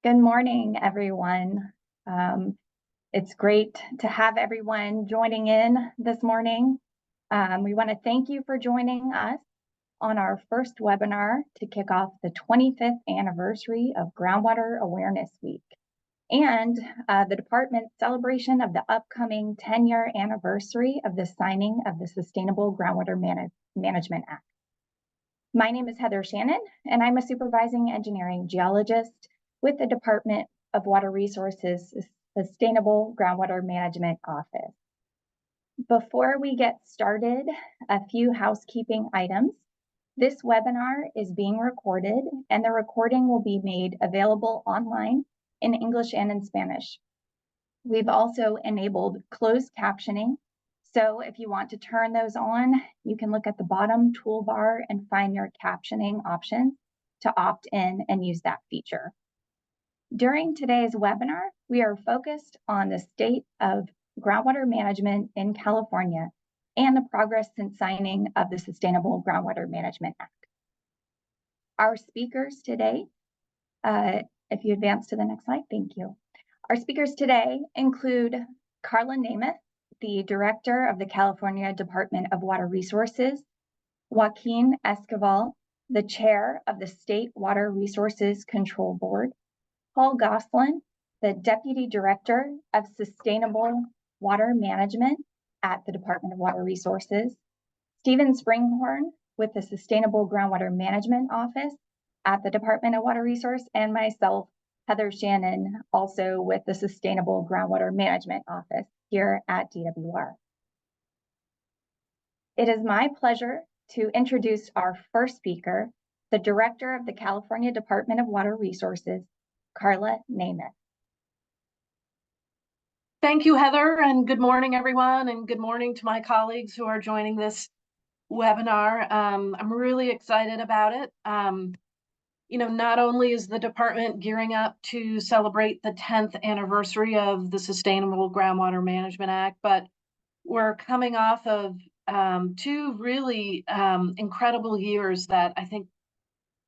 Good morning, everyone. Um, it's great to have everyone joining in this morning. We want to thank you for joining us on our first webinar to kick off the 25th anniversary of Groundwater Awareness Week and the department's celebration of the upcoming 10-year anniversary of the signing of the Sustainable Groundwater Management Act. My name is Heather Shannon, and I'm a supervising engineering geologist with the Department of Water Resources Sustainable Groundwater Management Office. Before we get started, a few housekeeping items. This webinar is being recorded, and the recording will be made available online in English and in Spanish. We've also enabled closed captioning, so if you want to turn those on, you can look at the bottom toolbar and find your captioning options to opt in and use that feature. During today's webinar, we are focused on the state of groundwater management in California and the progress since signing of the Sustainable Groundwater Management Act. Our speakers today, if you advance to the next slide, thank you. Our speakers today include Carla Nemeth, the Director of the California Department of Water Resources, Joaquin Esquivel, the Chair of the State Water Resources Control Board, Paul Goslin, the Deputy Director of Sustainable Water Management at the Department of Water Resources, Stephen Springhorn with the Sustainable Groundwater Management Office at the Department of Water Resources, and myself, Heather Shannon, also with the Sustainable Groundwater Management Office here at DWR. It is my pleasure to introduce our first speaker, the Director of the California Department of Water Resources, Carla Nemeth. Thank you, Heather, and good morning, everyone, and good morning to my colleagues who are joining this webinar. I'm really excited about it. Not only is the department gearing up to celebrate the 10th anniversary of the Sustainable Groundwater Management Act, but we're coming off of two really incredible years that I think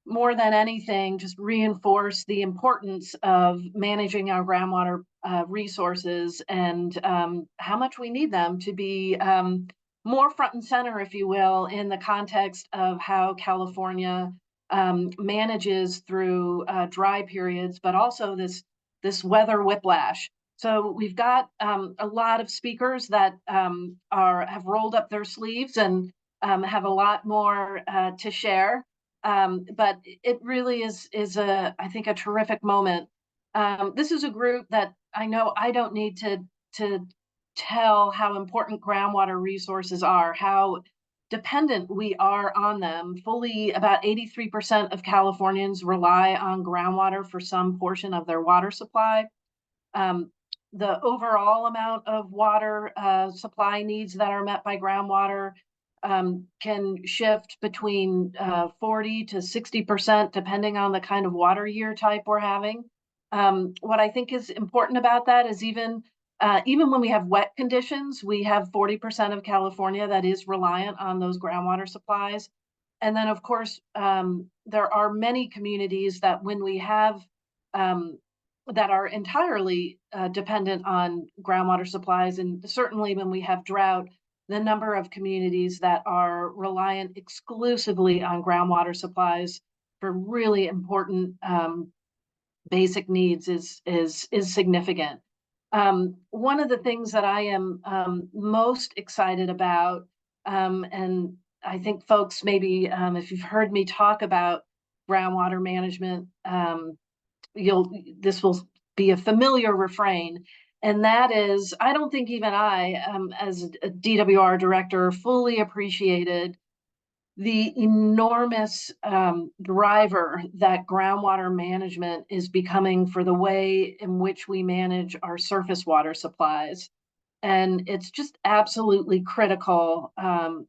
more than anything just reinforce the importance of managing our groundwater resources and how much we need them to be more front and center, if you will, in the context of how California manages through dry periods, but also this weather whiplash. So we've got a lot of speakers that have rolled up their sleeves and have a lot more to share. But it really is I think, a terrific moment. This is a group that I know I don't need to tell how important groundwater resources are, how dependent we are on them. Fully about 83% of Californians rely on groundwater for some portion of their water supply. The overall amount of water supply needs that are met by groundwater can shift between 40 to 60%, depending on the kind of water year type we're having. What I think is important about that is even when we have wet conditions, we have 40% of California that is reliant on those groundwater supplies. And then, of course, there are many communities that when we have that are entirely dependent on groundwater supplies, and certainly when we have drought, the number of communities that are reliant exclusively on groundwater supplies for really important basic needs is significant. One of the things that I am most excited about, and I think folks maybe, if you've heard me talk about groundwater management, this will be a familiar refrain. And that is, I don't think even I, as a DWR director, fully appreciated the enormous driver that groundwater management is becoming for the way in which we manage our surface water supplies. And it's just absolutely critical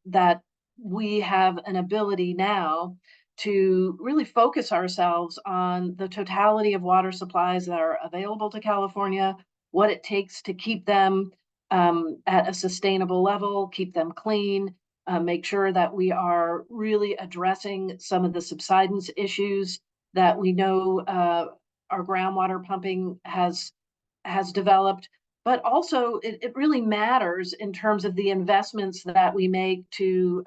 that we have an ability now to really focus ourselves on the totality of water supplies that are available to California, what it takes to keep them at a sustainable level, keep them clean, make sure that we are really addressing some of the subsidence issues that we know our groundwater pumping has developed, but also it really matters in terms of the investments that we make to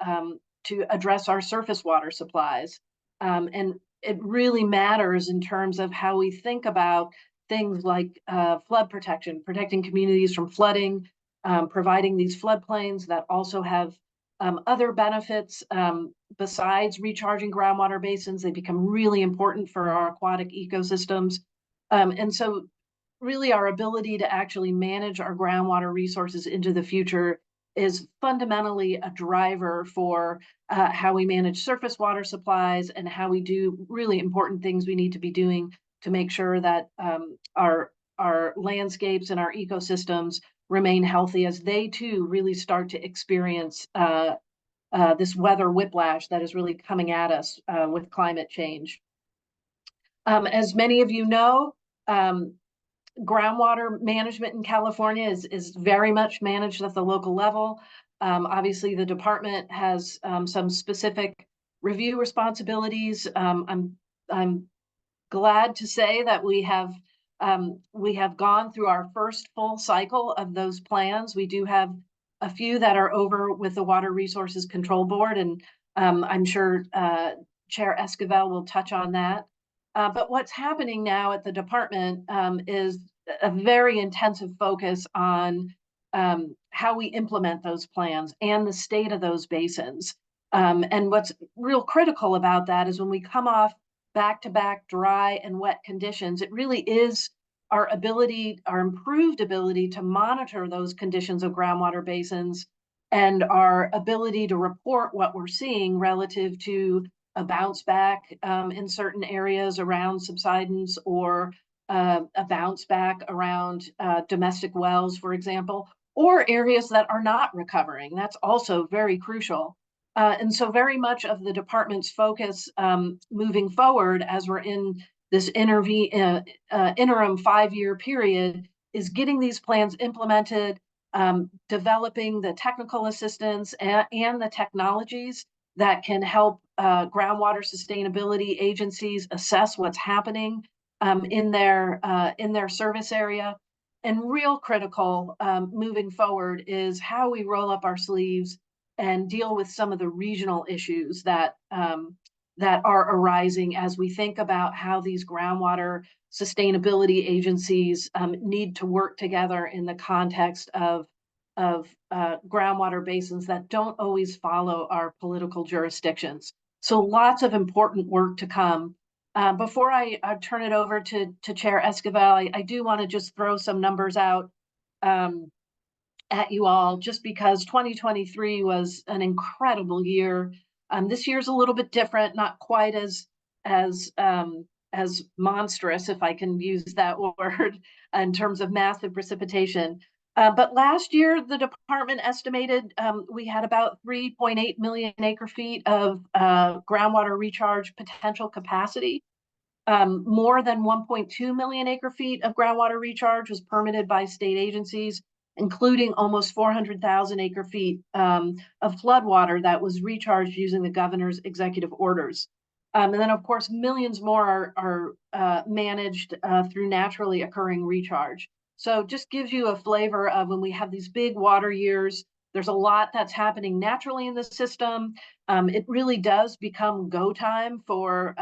address our surface water supplies. And it really matters in terms of how we think about things like flood protection, protecting communities from flooding, providing these floodplains that also have other benefits besides recharging groundwater basins. They become really important for our aquatic ecosystems. And so really our ability to actually manage our groundwater resources into the future is fundamentally a driver for how we manage surface water supplies and how we do really important things we need to be doing to make sure that our landscapes and our ecosystems remain healthy as they too really start to experience this weather whiplash that is really coming at us with climate change. As many of you know, groundwater management in California is very much managed at the local level. Obviously, the department has some specific review responsibilities. I'm glad to say that we have gone through our first full cycle of those plans. We do have a few that are over with the Water Resources Control Board, and I'm sure Chair Esquivel will touch on that. But what's happening now at the department is a very intensive focus on how we implement those plans and the state of those basins. And what's real critical about that is when we come off back-to-back dry and wet conditions, it really is our improved ability to monitor those conditions of groundwater basins and our ability to report what we're seeing relative to a bounce back in certain areas around subsidence, or a bounce back around domestic wells, for example, or areas that are not recovering. That's also very crucial. And so very much of the department's focus moving forward as we're in this interim 5-year period is getting these plans implemented, developing the technical assistance and the technologies that can help groundwater sustainability agencies assess what's happening in their service area. And real critical moving forward is how we roll up our sleeves and deal with some of the regional issues that are arising as we think about how these groundwater sustainability agencies need to work together in the context of groundwater basins that don't always follow our political jurisdictions. So lots of important work to come. Before I turn it over to Chair Esquivel, I do want to just throw some numbers out at you all, just because 2023 was an incredible year. This year's a little bit different, not quite as monstrous, if I can use that word, in terms of massive precipitation. But last year, the department estimated we had about 3.8 million acre feet of groundwater recharge potential capacity. More than 1.2 million acre feet of groundwater recharge was permitted by state agencies, including almost 400,000 acre feet of floodwater that was recharged using the governor's executive orders. And then, of course, millions more are managed through naturally occurring recharge. So just gives you a flavor of when we have these big water years, there's a lot that's happening naturally in the system. It really does become go time for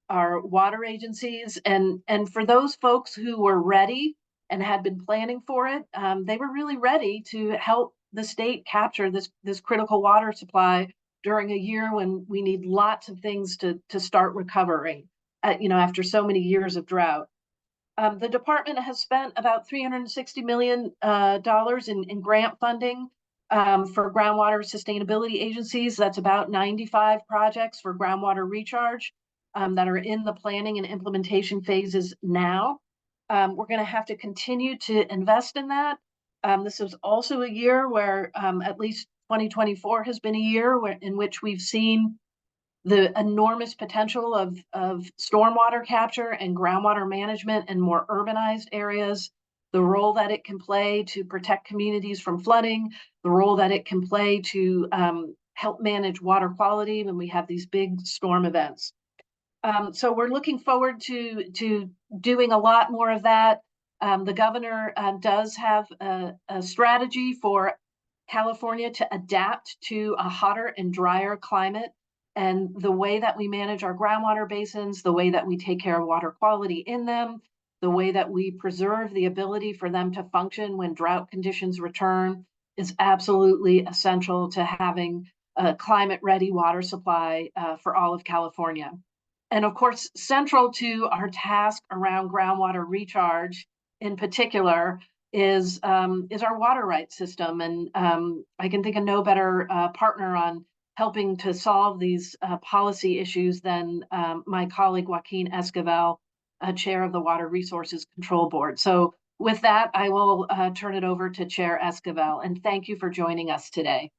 our water agencies. And for those folks who were ready and had been planning for it, they were really ready to help the state capture this critical water supply during a year when we need lots of things to start recovering, after so many years of drought. The department has spent about $360 million in grant funding for groundwater sustainability agencies. That's about 95 projects for groundwater recharge that are in the planning and implementation phases now. We're going to have to continue to invest in that. This was also a year where at least 2024 has been a year in which we've seen the enormous potential of stormwater capture and groundwater management in more urbanized areas, the role that it can play to protect communities from flooding, the role that it can play to help manage water quality when we have these big storm events. So we're looking forward to doing a lot more of that. The governor does have a strategy for California to adapt to a hotter and drier climate. And the way that we manage our groundwater basins, the way that we take care of water quality in them, the way that we preserve the ability for them to function when drought conditions return is absolutely essential to having a climate-ready water supply for all of California. And of course, central to our task around groundwater recharge in particular is our water rights system. And I can think of no better partner on helping to solve these policy issues than my colleague Joaquin Esquivel, chair of the Water Resources Control Board. So with that, I will turn it over to Chair Esquivel, and thank you for joining us today.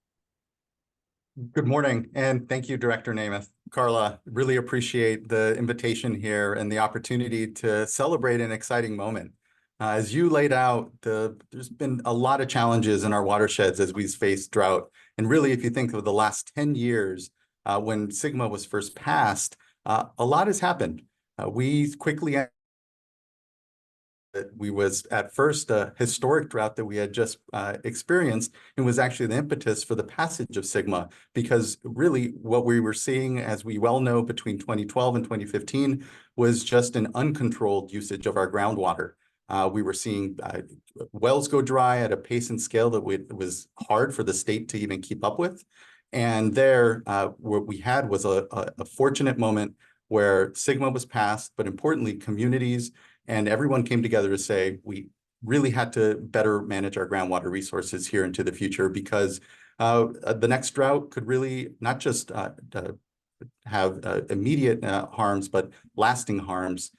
Good morning, and thank you, Director Namath. Carla, really appreciate the invitation here and the opportunity to celebrate an exciting moment. As you laid out, there's been a lot of challenges in our watersheds as we've faced drought. And really, if you think of the last 10 years, when SGMA was first passed, a lot has happened. We quickly we was at first a historic drought that we had just experienced, and was actually the impetus for the passage of SGMA, because really what we were seeing, as we well know, between 2012 and 2015 was just an uncontrolled usage of our groundwater. We were seeing wells go dry at a pace and scale that was hard for the state to even keep up with. And there, what we had was a fortunate moment where SGMA was passed, but importantly, communities and everyone came together to say we really had to better manage our groundwater resources here into the future, because the next drought could really not just have immediate harms, but lasting harms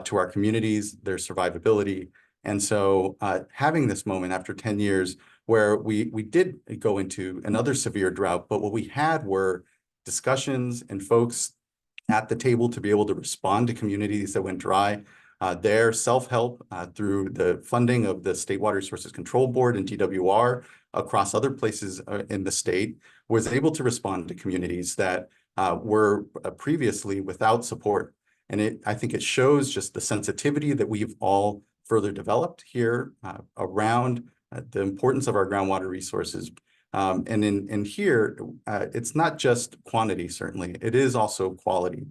to our communities, their survivability. And so having this moment after 10 years where we did go into another severe drought, but what we had were discussions and folks at the table to be able to respond to communities that went dry. Their self-help through the funding of the State Water Resources Control Board and DWR across other places in the state was able to respond to communities that were previously without support. And I think it shows just the sensitivity that we've all further developed here around the importance of our groundwater resources. And here, it's not just quantity, certainly. It is also quality.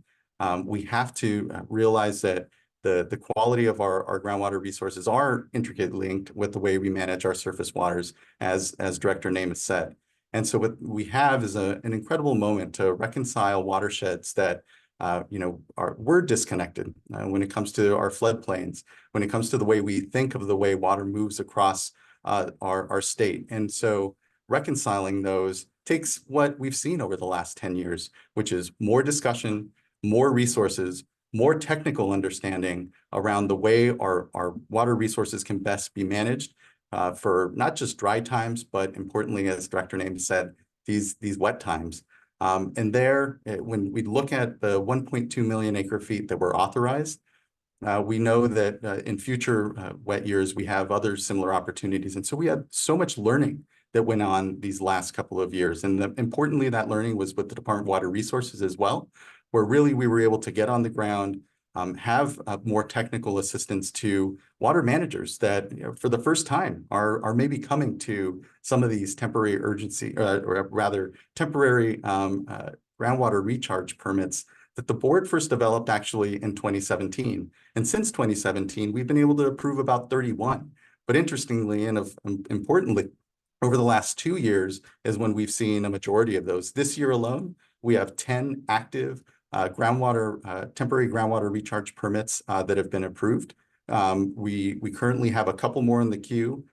We have to realize that the quality of our groundwater resources are intricately linked with the way we manage our surface waters, as Director Namath said. And so what we have is an incredible moment to reconcile watersheds that we're disconnected when it comes to our floodplains, when it comes to the way we think of the way water moves across our state. And so reconciling those takes what we've seen over the last 10 years, which is more discussion, more resources, more technical understanding around the way our water resources can best be managed for not just dry times, but importantly, as Director Namath said, these wet times. And there, when we look at the 1.2 million acre feet that were authorized, we know that in future wet years, we have other similar opportunities. And so we had so much learning that went on these last couple of years. And importantly, that learning was with the Department of Water Resources as well, where really we were able to get on the ground, have more technical assistance to water managers that for the first time are maybe coming to some of these temporary urgency, or rather temporary groundwater recharge permits that the board first developed actually in 2017. And since 2017, we've been able to approve about 31. But interestingly and importantly, over the last 2 years is when we've seen a majority of those. This year alone, we have 10 active temporary groundwater recharge permits that have been approved. We currently have a couple more in the queue.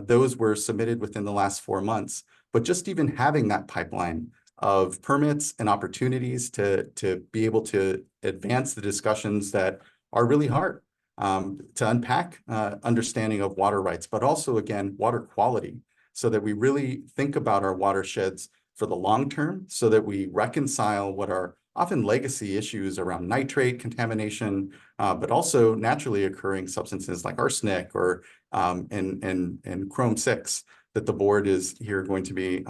Those were submitted within the last 4 months. But just even having that pipeline of permits and opportunities to be able to advance the discussions that are really hard to unpack understanding of water rights, but also, again, water quality, so that we really think about our watersheds for the long term, so that we reconcile what are often legacy issues around nitrate contamination, but also naturally occurring substances like arsenic or and Chrome-6 that the board is here going to be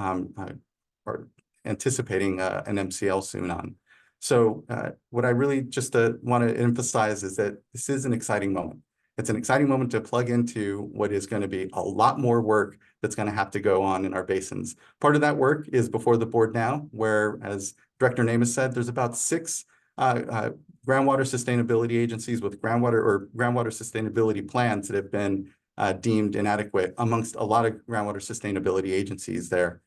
anticipating an MCL soon on. So what I really just want to emphasize is that this is an exciting moment. It's an exciting moment to plug into what is going to be a lot more work that's going to have to go on in our basins. Part of that work is before the board now, where, as Director Namath said, there's about 6 groundwater sustainability agencies with groundwater sustainability plans that have been deemed inadequate amongst a lot of groundwater sustainability agencies there.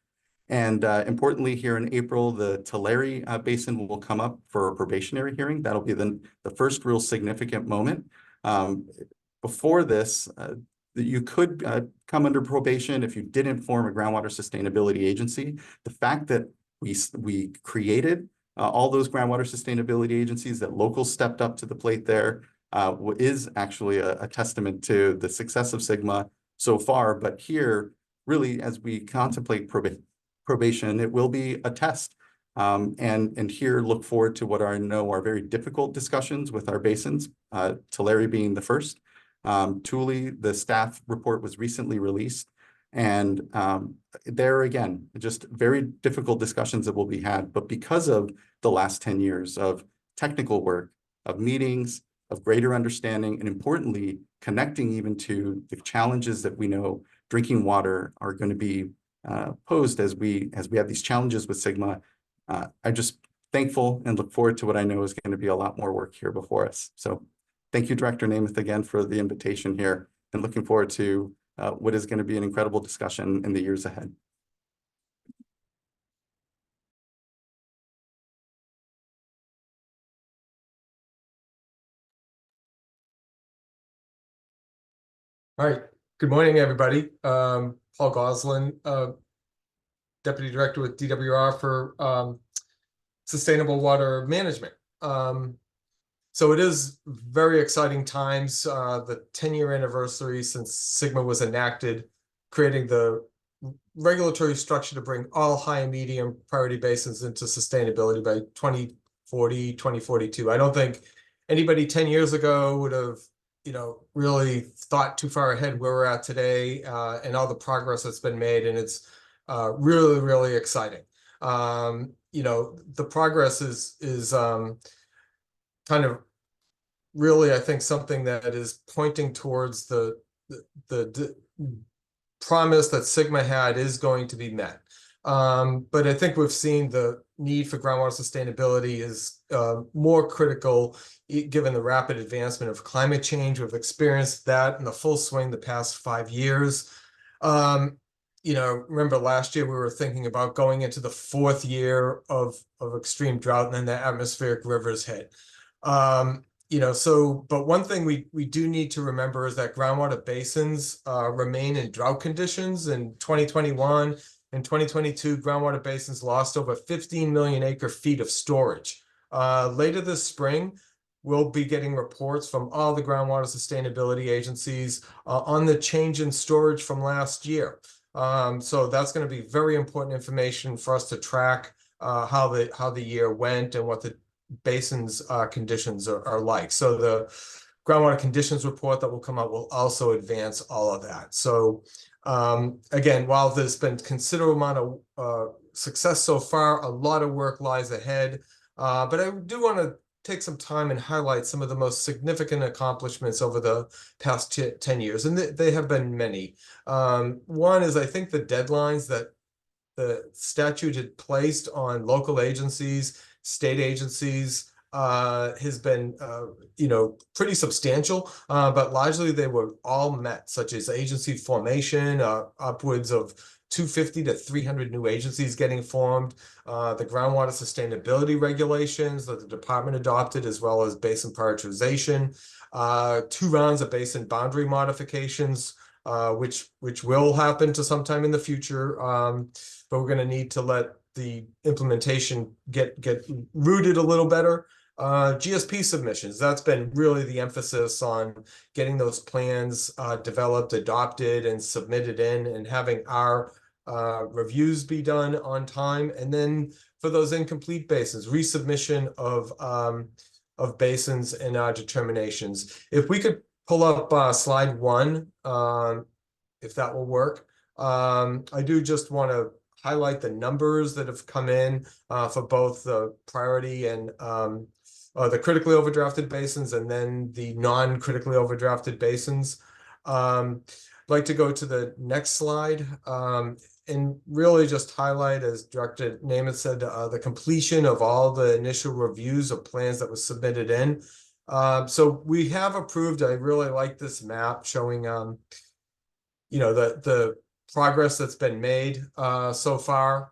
And importantly, here in April, the Tulare Basin will come up for a probationary hearing. That'll be the first real significant moment. Before this, you could come under probation if you didn't form a groundwater sustainability agency. The fact that we created all those groundwater sustainability agencies, that locals stepped up to the plate there, is actually a testament to the success of SGMA so far. But here, really, as we contemplate probation, it will be a test. And here, look forward to what I know are very difficult discussions with our basins, Tulare being the first. Tule, the staff report was recently released. And there again, just very difficult discussions that will be had. But because of the last 10 years of technical work, of meetings, of greater understanding, and importantly, connecting even to the challenges that we know drinking water are going to be posed as we have these challenges with SGMA, I'm just thankful and look forward to what I know is going to be a lot more work here before us. So thank you, Director Namath, again for the invitation here, and looking forward to what is going to be an incredible discussion in the years ahead. All right. Good morning, everybody. Paul Goslin, Deputy Director with DWR for Sustainable Water Management. So it is very exciting times, the 10-year anniversary since SGMA was enacted, creating the regulatory structure to bring all high and medium priority basins into sustainability by 2040, 2042. I don't think anybody 10 years ago would have really thought too far ahead where we're at today, and all the progress that's been made, and it's really, really exciting. The progress is kind of really, I think, something that is pointing towards the promise that SGMA had is going to be met. But I think we've seen the need for groundwater sustainability is more critical given the rapid advancement of climate change. We've experienced that in the full swing the past 5 years. Remember last year we were thinking about going into the 4th year of extreme drought, and then the atmospheric rivers hit. But one thing we do need to remember is that groundwater basins remain in drought conditions. In 2021 and 2022, groundwater basins lost over 15 million acre-feet of storage. Later this spring, we'll be getting reports from all the groundwater sustainability agencies on the change in storage from last year. So that's going to be very important information for us to track how the year went and what the basin's conditions are like. So the groundwater conditions report that will come out will also advance all of that. So again, while there's been considerable amount of success so far, a lot of work lies ahead. But I do want to take some time and highlight some of the most significant accomplishments over the past 10 years, and they have been many. One is, I think, the deadlines that the statute had placed on local agencies, state agencies, has been, pretty substantial, but largely they were all met, such as agency formation, upwards of 250 to 300 new agencies getting formed, the groundwater sustainability regulations that the department adopted, as well as basin prioritization, 2 rounds of basin boundary modifications, which will happen to sometime in the future, but we're going to need to let the implementation get rooted a little better. GSP submissions, that's been really the emphasis on getting those plans developed, adopted, and submitted in, and having our reviews be done on time. And then for those incomplete basins, resubmission of basins and our determinations. If we could pull up slide 1, if that will work. I do just want to highlight the numbers that have come in for both the priority and the critically overdrafted basins and then the non-critically overdrafted basins. I'd like to go to the next slide and really just highlight, as Director Namath said, the completion of all the initial reviews of plans that was submitted in. So we have approved, I really like this map showing, you know, the progress that's been made so far.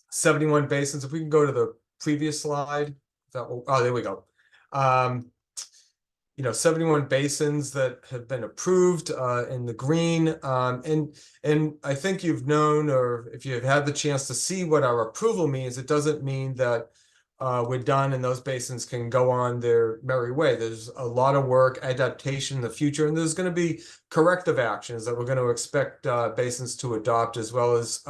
71 basins. If we can go to the previous slide, oh, there we go. You know, 71 basins that have been approved in the green. And I think you've known, or if you've had the chance to see what our approval means, it doesn't mean that we're done and those basins can go on their merry way. There's a lot of work, adaptation in the future, and there's going to be corrective actions that we're going to expect basins to adopt, as well as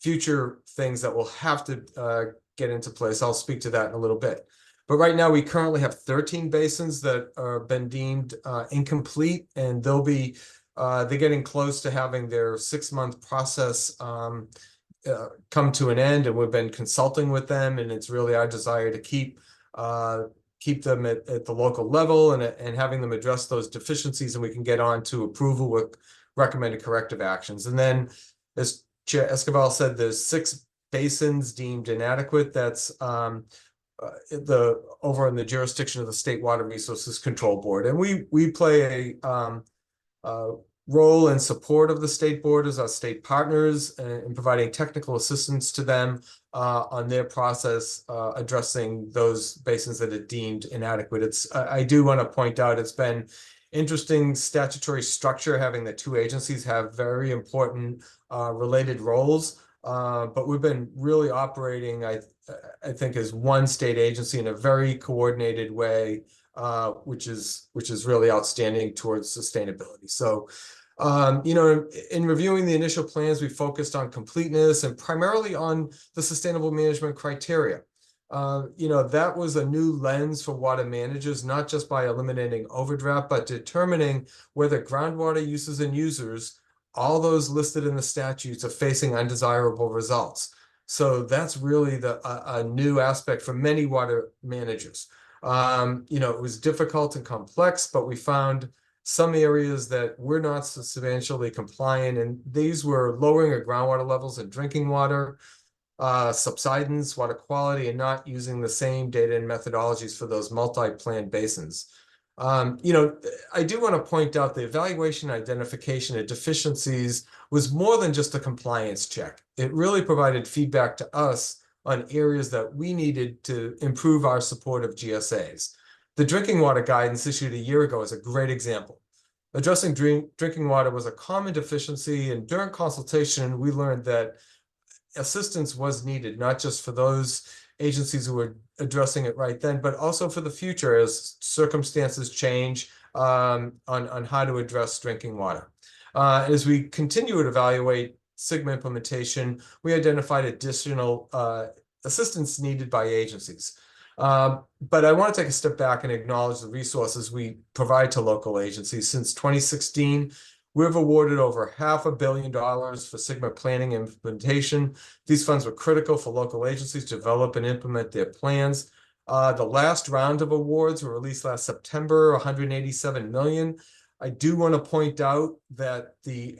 future things that will have to get into place. I'll speak to that in a little bit. But right now, we currently have 13 basins that have been deemed incomplete, and they're getting close to having their 6-month process come to an end, and we've been consulting with them, and it's really our desire to keep them at the local level and having them address those deficiencies, and we can get on to approval with recommended corrective actions. And then, as Chair Escobar said, there's 6 basins deemed inadequate. That's over in the jurisdiction of the State Water Resources Control Board, and we play a role in support of the state board as our state partners in providing technical assistance to them on their process addressing those basins that are deemed inadequate. I do want to point out, it's been interesting statutory structure having the 2 agencies have very important related roles, but we've been really operating, I think, as one state agency in a very coordinated way, which is really outstanding towards sustainability. So, you know, in reviewing the initial plans, we focused on completeness and primarily on the sustainable management criteria. You know, that was a new lens for water managers, not just by eliminating overdraft, but determining whether groundwater uses and users, all those listed in the statutes, are facing undesirable results. So that's really a new aspect for many water managers. You know, it was difficult and complex, but we found some areas that were not substantially compliant, and these were lowering of groundwater levels in drinking water, subsidence, water quality, and not using the same data and methodologies for those multi-plan basins. You know, I do want to point out the evaluation identification of deficiencies was more than just a compliance check. It really provided feedback to us on areas that we needed to improve our support of GSAs. The drinking water guidance issued a year ago is a great example. Addressing drinking water was a common deficiency, and during consultation, we learned that assistance was needed, not just for those agencies who were addressing it right then, but also for the future as circumstances change on how to address drinking water. As we continue to evaluate SGMA implementation, we identified additional assistance needed by agencies. But I want to take a step back and acknowledge the resources we provide to local agencies. Since 2016, we've awarded over $500 million for SGMA planning and implementation. These funds were critical for local agencies to develop and implement their plans. The last round of awards were released last September, $187 million. I do want to point out that the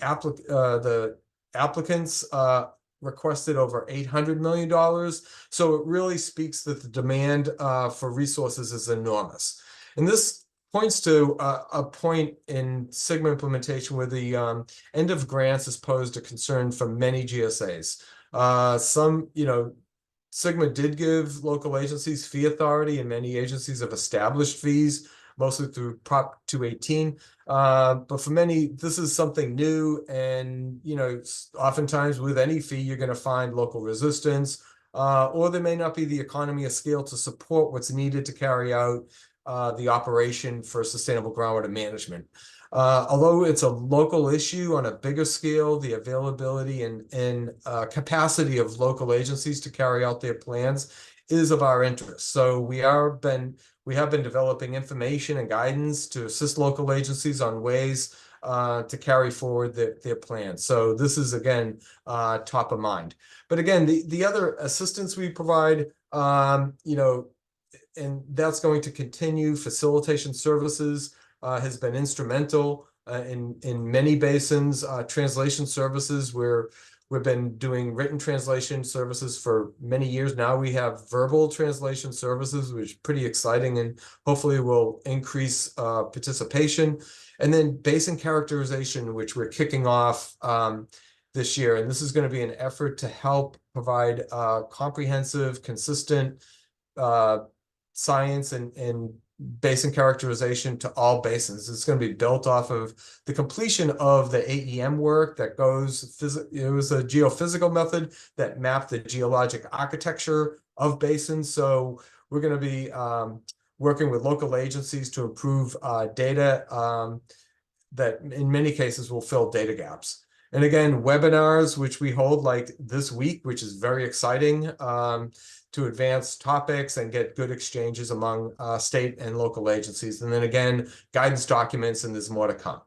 applicants requested over $800 million. So it really speaks that the demand for resources is enormous. And this points to a point in SGMA implementation where the end of grants has posed a concern for many GSAs. Some, you know, SGMA did give local agencies fee authority, and many agencies have established fees, mostly through Prop 218. But for many, this is something new, and, you know, oftentimes with any fee, you're going to find local resistance, or there may not be the economy of scale to support what's needed to carry out the operation for sustainable groundwater management. Although it's a local issue on a bigger scale, the availability and capacity of local agencies to carry out their plans is of our interest. So we have been developing information and guidance to assist local agencies on ways to carry forward their plans. So this is, again, top of mind. But again, the other assistance we provide, you know, and that's going to continue. Facilitation services has been instrumental in many basins. Translation services, where we've been doing written translation services for many years now. We have verbal translation services, which is pretty exciting and hopefully will increase participation. And then basin characterization, which we're kicking off this year. And this is going to be an effort to help provide comprehensive, consistent science and basin characterization to all basins. It's going to be built off of the completion of the AEM work that goes, it was a geophysical method that mapped the geologic architecture of basins. So we're going to be working with local agencies to improve data that in many cases will fill data gaps. And again, webinars, which we hold like this week, which is very exciting, to advance topics and get good exchanges among state and local agencies. And then again, guidance documents, and there's more to come.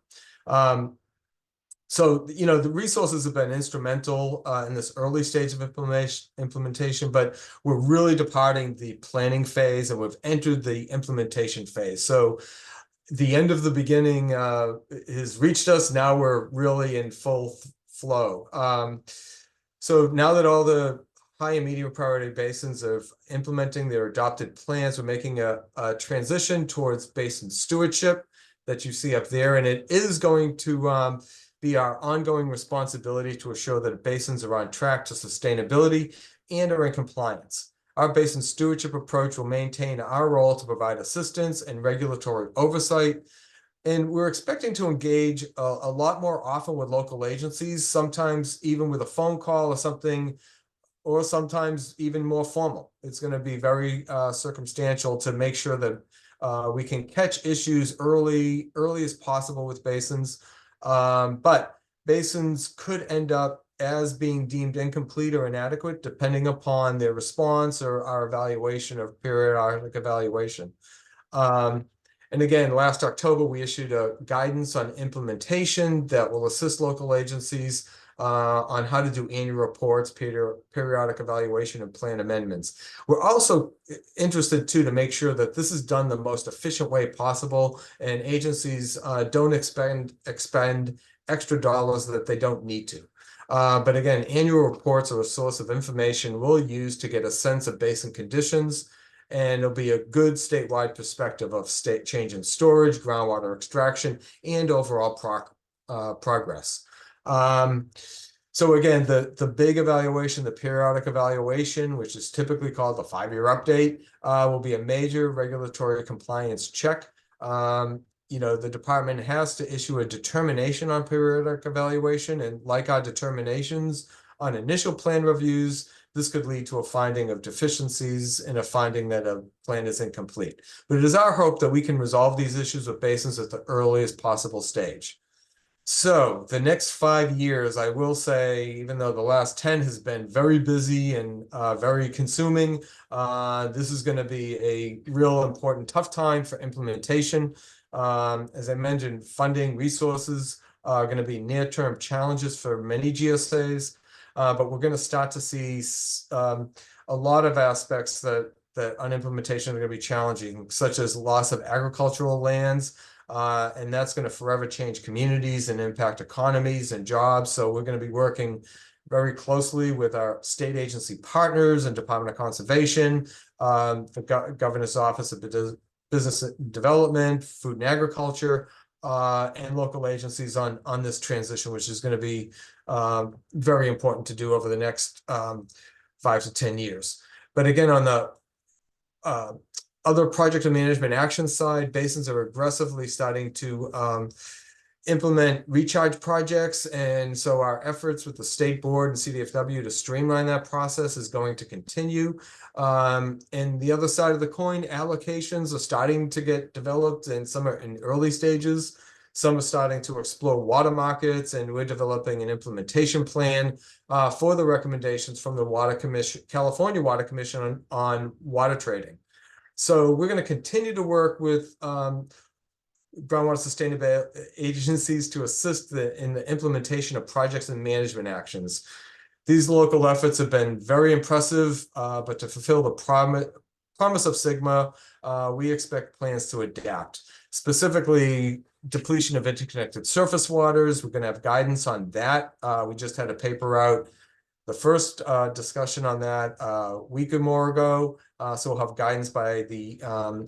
So, you know, the resources have been instrumental in this early stage of implementation, but we're really departing the planning phase and we've entered the implementation phase. So the end of the beginning has reached us. Now we're really in full flow. So now that all the high and medium priority basins are implementing their adopted plans, we're making a transition towards basin stewardship that you see up there. And it is going to be our ongoing responsibility to assure that basins are on track to sustainability and are in compliance. Our basin stewardship approach will maintain our role to provide assistance and regulatory oversight. And we're expecting to engage a lot more often with local agencies, sometimes even with a phone call or something, or sometimes even more formal. It's going to be very circumstantial to make sure that we can catch issues early as possible with basins. But basins could end up as being deemed incomplete or inadequate, depending upon their response or our evaluation of periodic evaluation. And again, last October, we issued a guidance on implementation that will assist local agencies on how to do annual reports, periodic evaluation, and plan amendments. We're also interested, too, to make sure that this is done the most efficient way possible and agencies don't expend extra dollars that they don't need to. But again, annual reports are a source of information we'll use to get a sense of basin conditions, and it'll be a good statewide perspective of state change in storage, groundwater extraction, and overall progress. So again, the big evaluation, the periodic evaluation, which is typically called the 5-year update, will be a major regulatory compliance check. You know, the department has to issue a determination on periodic evaluation, and like our determinations on initial plan reviews, this could lead to a finding of deficiencies and a finding that a plan is incomplete. But it is our hope that we can resolve these issues with basins at the earliest possible stage. So the next 5 years, I will say, even though the last 10 has been very busy and very consuming, this is going to be a real important, tough time for implementation. As I mentioned, funding resources are going to be near-term challenges for many GSAs, but we're going to start to see a lot of aspects that on implementation are going to be challenging, such as loss of agricultural lands, and that's going to forever change communities and impact economies and jobs. So we're going to be working very closely with our state agency partners and Department of Conservation, the Governor's Office of Business Development, Food and Agriculture, and local agencies on this transition, which is going to be very important to do over the next 5 to 10 years. But again, on the other project and management action side, basins are aggressively starting to implement recharge projects. And so our efforts with the state board and CDFW to streamline that process is going to continue. And the other side of the coin, allocations are starting to get developed, and some are in early stages. Some are starting to explore water markets, and we're developing an implementation plan for the recommendations from the Water Commission, California Water Commission on water trading. So we're going to continue to work with groundwater sustainability agencies to assist in the implementation of projects and management actions. These local efforts have been very impressive, but to fulfill the promise of Sigma, we expect plans to adapt. Specifically, depletion of interconnected surface waters. We're going to have guidance on that. We just had a paper out, the first discussion on that a week or more ago. So we'll have guidance by the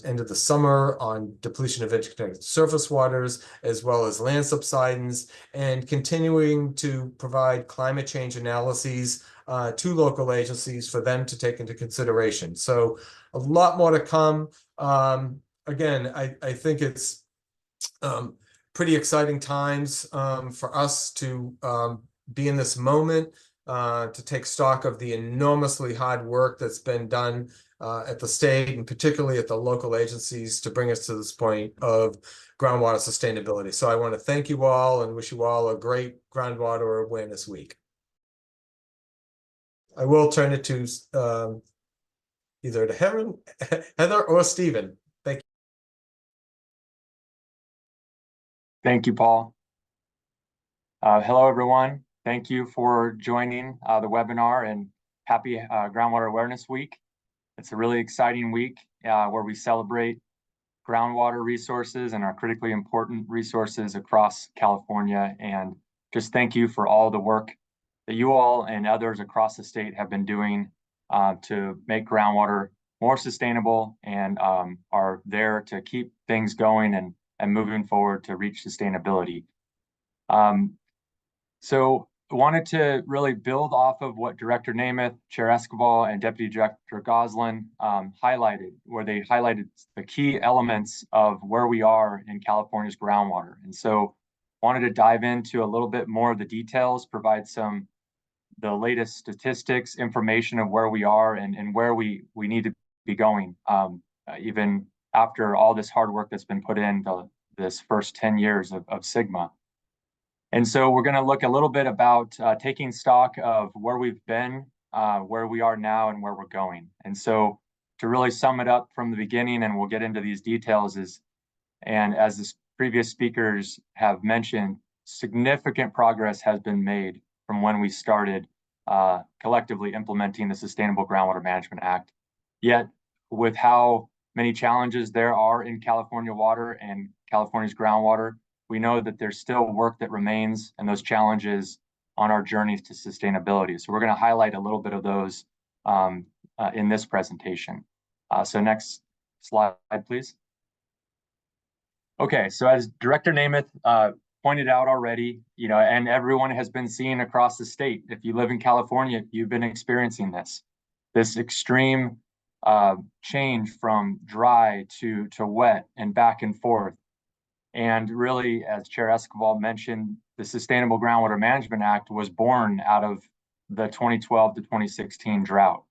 end of the summer on depletion of interconnected surface waters, as well as land subsidence, and continuing to provide climate change analyses to local agencies for them to take into consideration. So a lot more to come. Again, I think it's pretty exciting times for us to be in this moment, to take stock of the enormously hard work that's been done at the state and particularly at the local agencies to bring us to this point of groundwater sustainability. So I want to thank you all and wish you all a great Groundwater Awareness Week. I will turn it to either to Heather or Stephen. Thank you. Thank you, Paul. Hello, everyone. Thank you for joining the webinar, and happy Groundwater Awareness Week. It's a really exciting week where we celebrate groundwater resources and our critically important resources across California. And just thank you for all the work that you all and others across the state have been doing to make groundwater more sustainable and are there to keep things going and moving forward to reach sustainability. So I wanted to really build off of what Director Namath, Chair Escobar, and Deputy Director Goslin highlighted, where they highlighted the key elements of where we are in California's groundwater. And so wanted to dive into a little bit more of the details, provide the latest statistics, information of where we are and where we need to be going, even after all this hard work that's been put in this first 10 years of Sigma. And so we're going to look a little bit about taking stock of where we've been, where we are now, and where we're going. And so to really sum it up from the beginning, and we'll get into these details, and as the previous speakers have mentioned, significant progress has been made from when we started collectively implementing the Sustainable Groundwater Management Act. Yet, with how many challenges there are in California water and California's groundwater, we know that there's still work that remains and those challenges on our journey to sustainability. So we're going to highlight a little bit of those in this presentation. So next slide, please. Okay, so as Director Namath pointed out already, and everyone has been seeing across the state, if you live in California, you've been experiencing this extreme change from dry to wet and back and forth. And really, as Chair Escobar mentioned, the Sustainable Groundwater Management Act was born out of the 2012 to 2016 drought.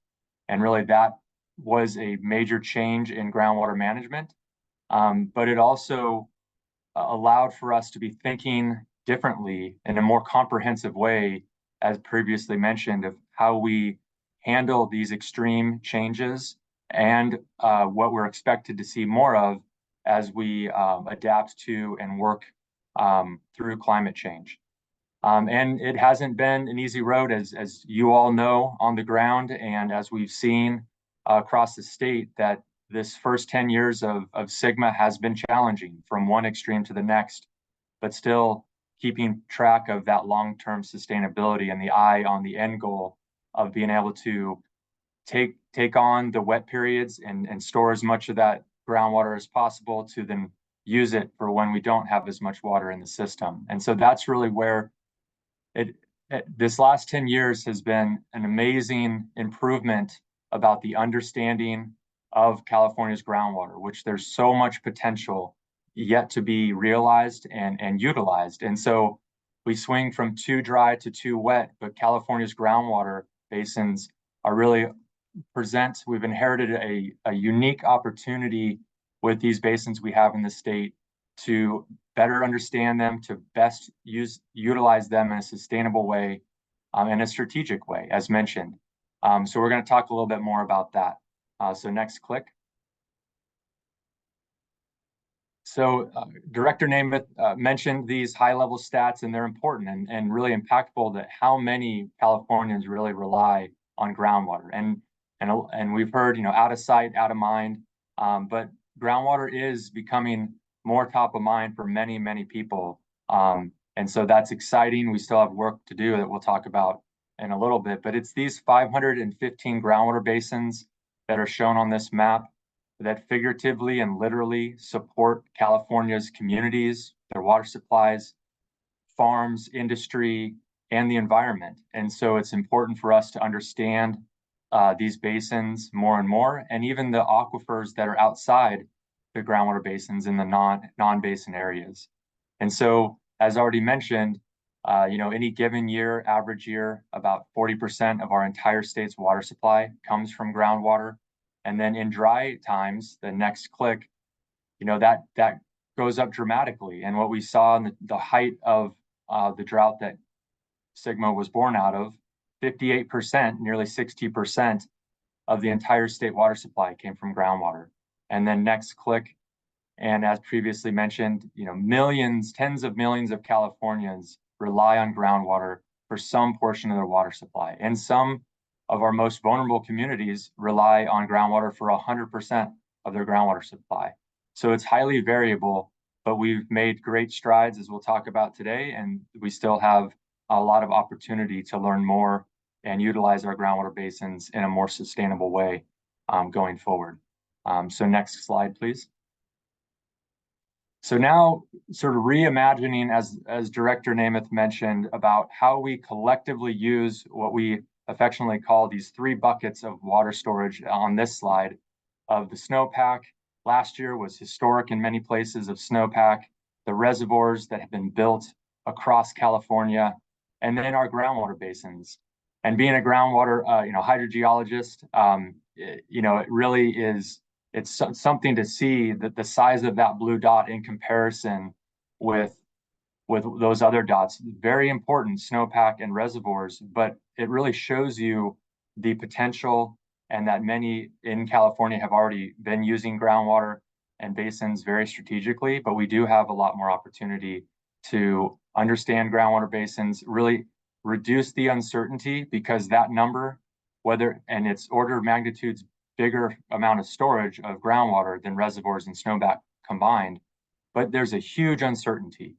And really that was a major change in groundwater management. But it also allowed for us to be thinking differently in a more comprehensive way, as previously mentioned, of how we handle these extreme changes and what we're expected to see more of as we adapt to and work through climate change. And it hasn't been an easy road, as you all know, on the ground, and as we've seen across the state, that this first 10 years of Sigma has been challenging from one extreme to the next, but still keeping track of that long-term sustainability and the eye on the end goal of being able to take on the wet periods and store as much of that groundwater as possible to then use it for when we don't have as much water in the system. And so that's really where this last 10 years has been an amazing improvement about the understanding of California's groundwater, which there's so much potential yet to be realized and utilized. And so we swing from too dry to too wet, but California's groundwater basins are really we've inherited a unique opportunity with these basins we have in the state to better understand them, to best utilize them in a sustainable way, in a strategic way, as mentioned. So we're going to talk a little bit more about that. So next click. So Director Namath mentioned these high-level stats, and they're important and really impactful, that how many Californians really rely on groundwater. And we've heard, out of sight, out of mind, but groundwater is becoming more top of mind for many, many people. And so that's exciting. We still have work to do that we'll talk about in a little bit, but it's these 515 groundwater basins that are shown on this map that figuratively and literally support California's communities, their water supplies, farms, industry, and the environment. And so it's important for us to understand these basins more and more, and even the aquifers that are outside the groundwater basins in the non-basin areas. And so, as already mentioned, any given year, average year, about 40% of our entire state's water supply comes from groundwater. And then in dry times, the next click, that goes up dramatically. And what we saw in the height of the drought that Sigma was born out of, 58%, nearly 60% of the entire state water supply came from groundwater. And then next click, and as previously mentioned, millions, tens of millions of Californians rely on groundwater for some portion of their water supply. And some of our most vulnerable communities rely on groundwater for 100% of their groundwater supply. So it's highly variable, but we've made great strides, as we'll talk about today, and we still have a lot of opportunity to learn more and utilize our groundwater basins in a more sustainable way going forward. So next slide, please. So now, sort of reimagining, as Director Namath mentioned, about how we collectively use what we affectionately call these 3 buckets of water storage on this slide of the snowpack. Last year was historic in many places of snowpack, the reservoirs that have been built across California, and then our groundwater basins. And being a groundwater, hydrogeologist, it really is, it's something to see that the size of that blue dot in comparison with those other dots. Very important, snowpack and reservoirs, but it really shows you the potential, and that many in California have already been using groundwater and basins very strategically, but we do have a lot more opportunity to understand groundwater basins, really reduce the uncertainty, because that number, and its order of magnitude's bigger amount of storage of groundwater than reservoirs and snowpack combined, but there's a huge uncertainty,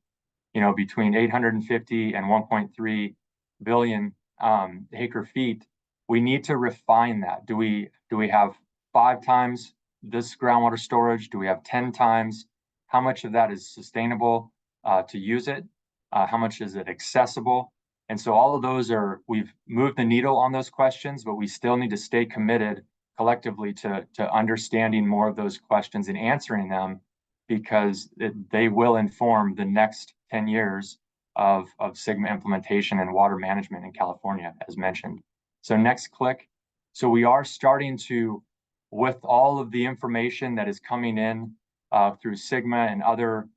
between 850 and 1.3 billion acre feet. We need to refine that. Do we have 5 times this groundwater storage? Do we have 10 times? How much of that is sustainable to use it? How much is it accessible? And so all of those we've moved the needle on those questions, but we still need to stay committed collectively to understanding more of those questions and answering them, because they will inform the next 10 years of Sigma implementation and water management in California, as mentioned. So next click. So we are starting to, with all of the information that is coming in through Sigma and other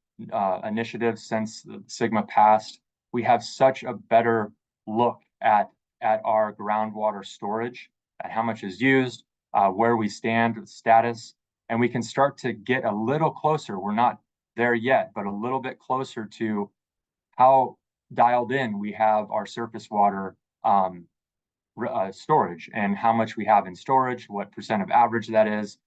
initiatives since the Sigma passed, we have such a better look at our groundwater storage, at how much is used, where we stand with status, and we can start to get a little closer. We're not there yet, but a little bit closer to how dialed in we have our surface water storage, and how much we have in storage, what percent of average that is.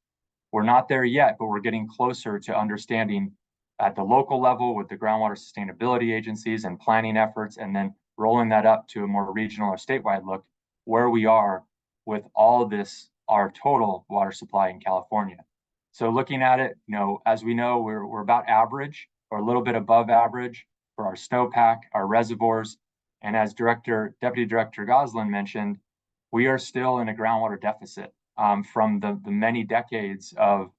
We're not there yet, but we're getting closer to understanding at the local level with the groundwater sustainability agencies and planning efforts, and then rolling that up to a more regional or statewide look, where we are with all of this, our total water supply in California. So looking at it, as we know, we're about average or a little bit above average for our snowpack, our reservoirs. And as Deputy Director Goslin mentioned, we are still in a groundwater deficit from the many decades of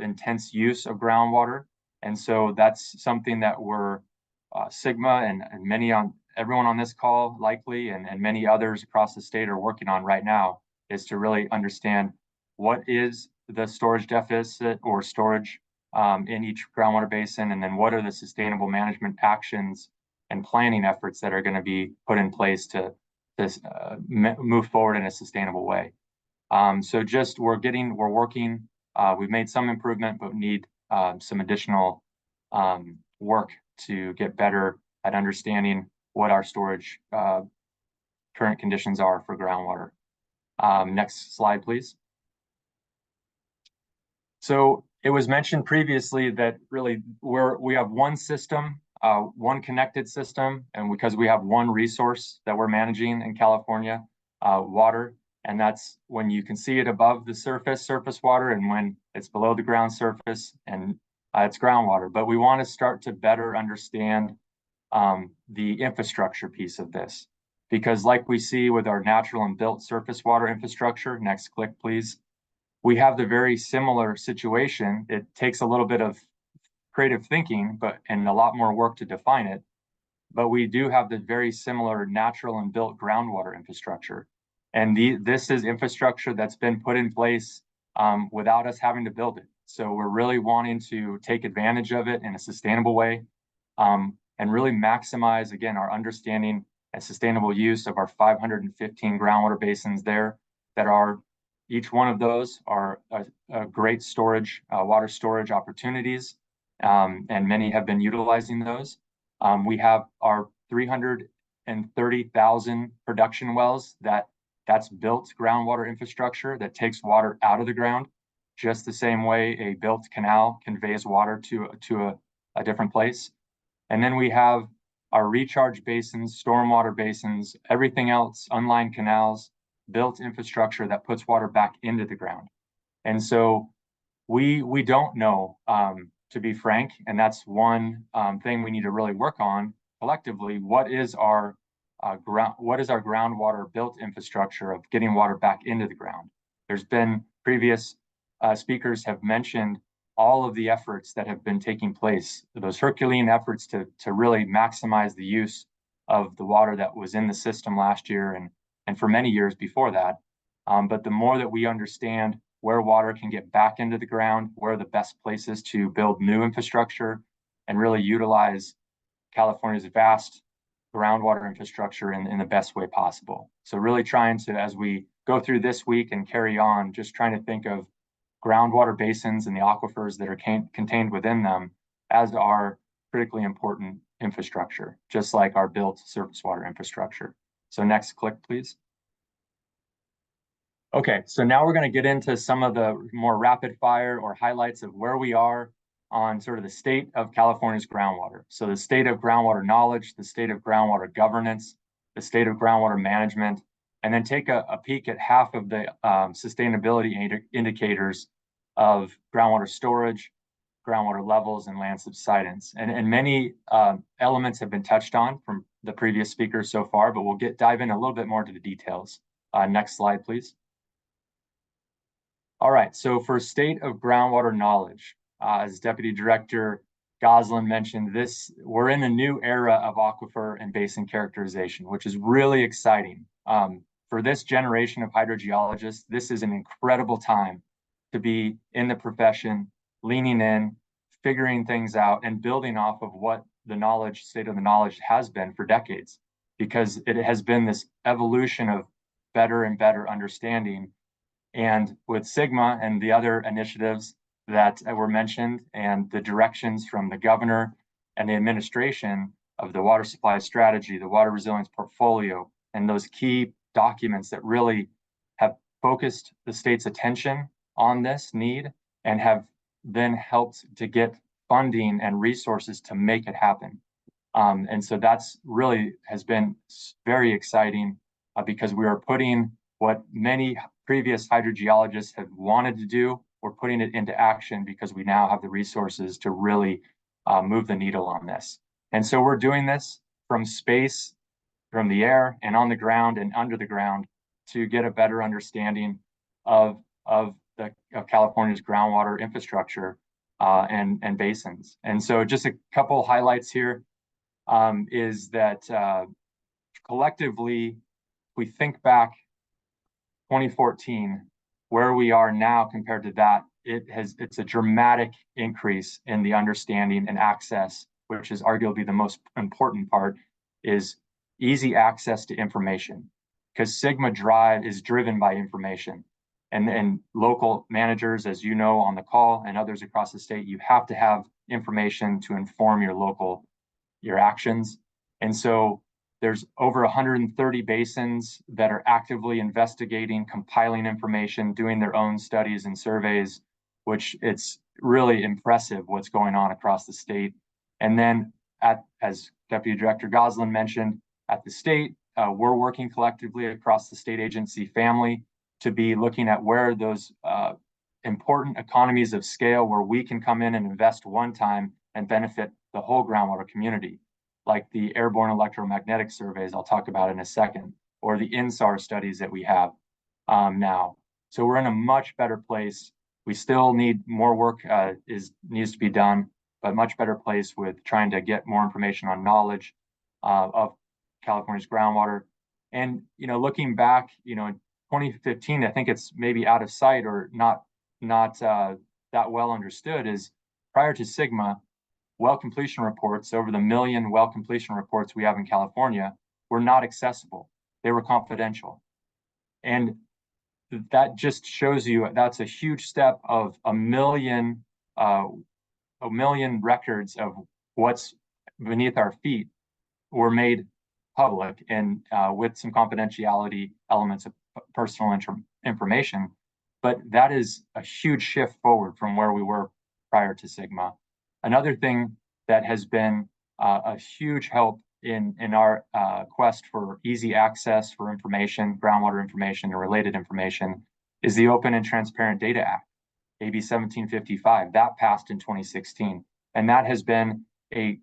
intense use of groundwater. And so that's something that we're Sigma and everyone on this call likely, and many others across the state are working on right now, is to really understand what is the storage deficit or storage in each groundwater basin, and then what are the sustainable management actions and planning efforts that are going to be put in place to move forward in a sustainable way. So we're working, we've made some improvement, but need some additional work to get better at understanding what our storage current conditions are for groundwater. Next slide, please. So it was mentioned previously that really we have one system, one connected system, and because we have one resource that we're managing in California, water, and that's when you can see it above the surface water, and when it's below the ground surface, and it's groundwater. But we want to start to better understand the infrastructure piece of this, because like we see with our natural and built surface water infrastructure, next click please, we have the very similar situation. It takes a little bit of creative thinking, and a lot more work to define it, but we do have the very similar natural and built groundwater infrastructure. And this is infrastructure that's been put in place without us having to build it. So we're really wanting to take advantage of it in a sustainable way, and really maximize, again, our understanding and sustainable use of our 515 groundwater basins there that are, each one of those are a great storage, water storage opportunities, and many have been utilizing those. We have our 330,000 production wells that's built groundwater infrastructure that takes water out of the ground, just the same way a built canal conveys water to a different place. And then we have our recharge basins, stormwater basins, everything else, unlined canals, built infrastructure that puts water back into the ground. And so we don't know, to be frank, and that's one thing we need to really work on collectively. What is our groundwater built infrastructure of getting water back into the ground? There's been previous speakers have mentioned all of the efforts that have been taking place, those Herculean efforts to really maximize the use of the water that was in the system last year and for many years before that. But the more that we understand where water can get back into the ground, where are the best places to build new infrastructure and really utilize California's vast groundwater infrastructure in the best way possible. So really trying to, as we go through this week and carry on, just trying to think of groundwater basins and the aquifers that are contained within them as our critically important infrastructure, just like our built surface water infrastructure. So next click, please. Okay, so now we're going to get into some of the more rapid fire or highlights of where we are on sort of the state of California's groundwater. So the state of groundwater knowledge, the state of groundwater governance, the state of groundwater management, and then take a peek at half of the sustainability indicators of groundwater storage, groundwater levels, and land subsidence. And many elements have been touched on from the previous speakers so far, but we'll dive in a little bit more to the details. Next slide, please. All right, so for state of groundwater knowledge, as Deputy Director Goslin mentioned, we're in a new era of aquifer and basin characterization, which is really exciting. For this generation of hydrogeologists, this is an incredible time to be in the profession, leaning in, figuring things out, and building off of what the state of the knowledge has been for decades, because it has been this evolution of better and better understanding. And with Sigma and the other initiatives that were mentioned, and the directions from the governor and the administration of the water supply strategy, the water resilience portfolio, and those key documents that really have focused the state's attention on this need and have then helped to get funding and resources to make it happen. And so that's really has been very exciting because we are putting what many previous hydrogeologists have wanted to do, we're putting it into action because we now have the resources to really move the needle on this. And so we're doing this from space, from the air, and on the ground and under the ground to get a better understanding of California's groundwater infrastructure and basins. And so just a couple highlights here is that collectively, we think back 2014, where we are now compared to that, it's a dramatic increase in the understanding and access, which is arguably the most important part, is easy access to information, because Sigma Drive is driven by information. And local managers, as you know on the call, and others across the state, you have to have information to inform your actions. And so there's over 130 basins that are actively investigating, compiling information, doing their own studies and surveys, which it's really impressive what's going on across the state. And then as Deputy Director Goslin mentioned, at the state, we're working collectively across the state agency family to be looking at where those important economies of scale where we can come in and invest one time and benefit the whole groundwater community, like the airborne electromagnetic surveys I'll talk about in a second, or the INSAR studies that we have now. So we're in a much better place. We still need more work needs to be done, but much better place with trying to get more information on knowledge of California's groundwater. And, looking back, in 2015, I think it's maybe out of sight or not that well understood, is prior to SGMA, well completion reports, over the 1 million well completion reports we have in California, were not accessible. They were confidential. And that just shows you that's a huge step of 1 million records of what's beneath our feet were made public and with some confidentiality elements of personal information. But that is a huge shift forward from where we were prior to SGMA. Another thing that has been a huge help in our quest for easy access for information, groundwater information, and related information is the Open and Transparent Data Act, AB 1755. That passed in 2016. And that has been a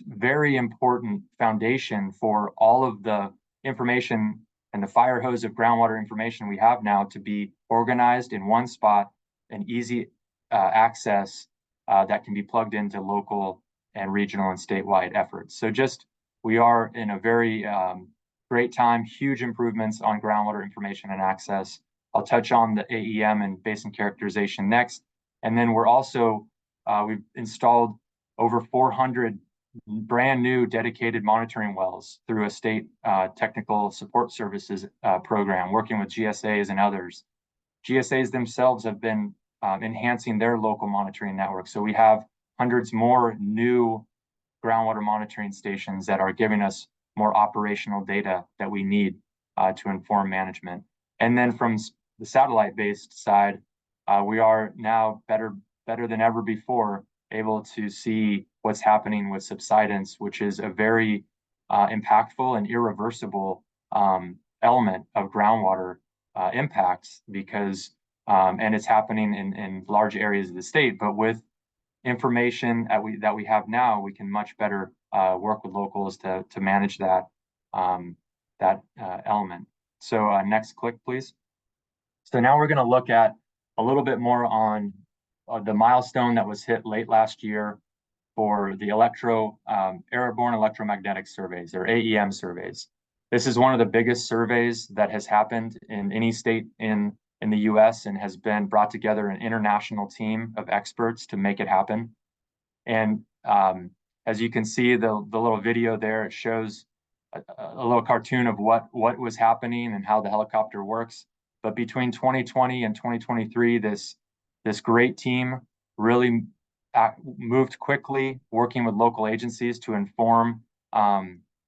very important foundation for all of the information and the fire hose of groundwater information we have now to be organized in one spot and easy access that can be plugged into local and regional and statewide efforts. So we are in a very great time, huge improvements on groundwater information and access. I'll touch on the AEM and basin characterization next. And then we're also, we've installed over 400 brand new dedicated monitoring wells through a state technical support services program, working with GSAs and others. GSAs themselves have been enhancing their local monitoring network. So we have hundreds more new groundwater monitoring stations that are giving us more operational data that we need to inform management. And then from the satellite-based side, we are now better than ever before able to see what's happening with subsidence, which is a very impactful and irreversible element of groundwater impacts, because and it's happening in large areas of the state. But with information that we have now, we can much better work with locals to manage that element. So next click, please. So now we're going to look at a little bit more on the milestone that was hit late last year for the airborne electromagnetic surveys, or AEM surveys. This is one of the biggest surveys that has happened in any state in the US, and has been brought together an international team of experts to make it happen. And as you can see, the little video there, it shows a little cartoon of what was happening and how the helicopter works. But between 2020 and 2023, this great team really moved quickly, working with local agencies to inform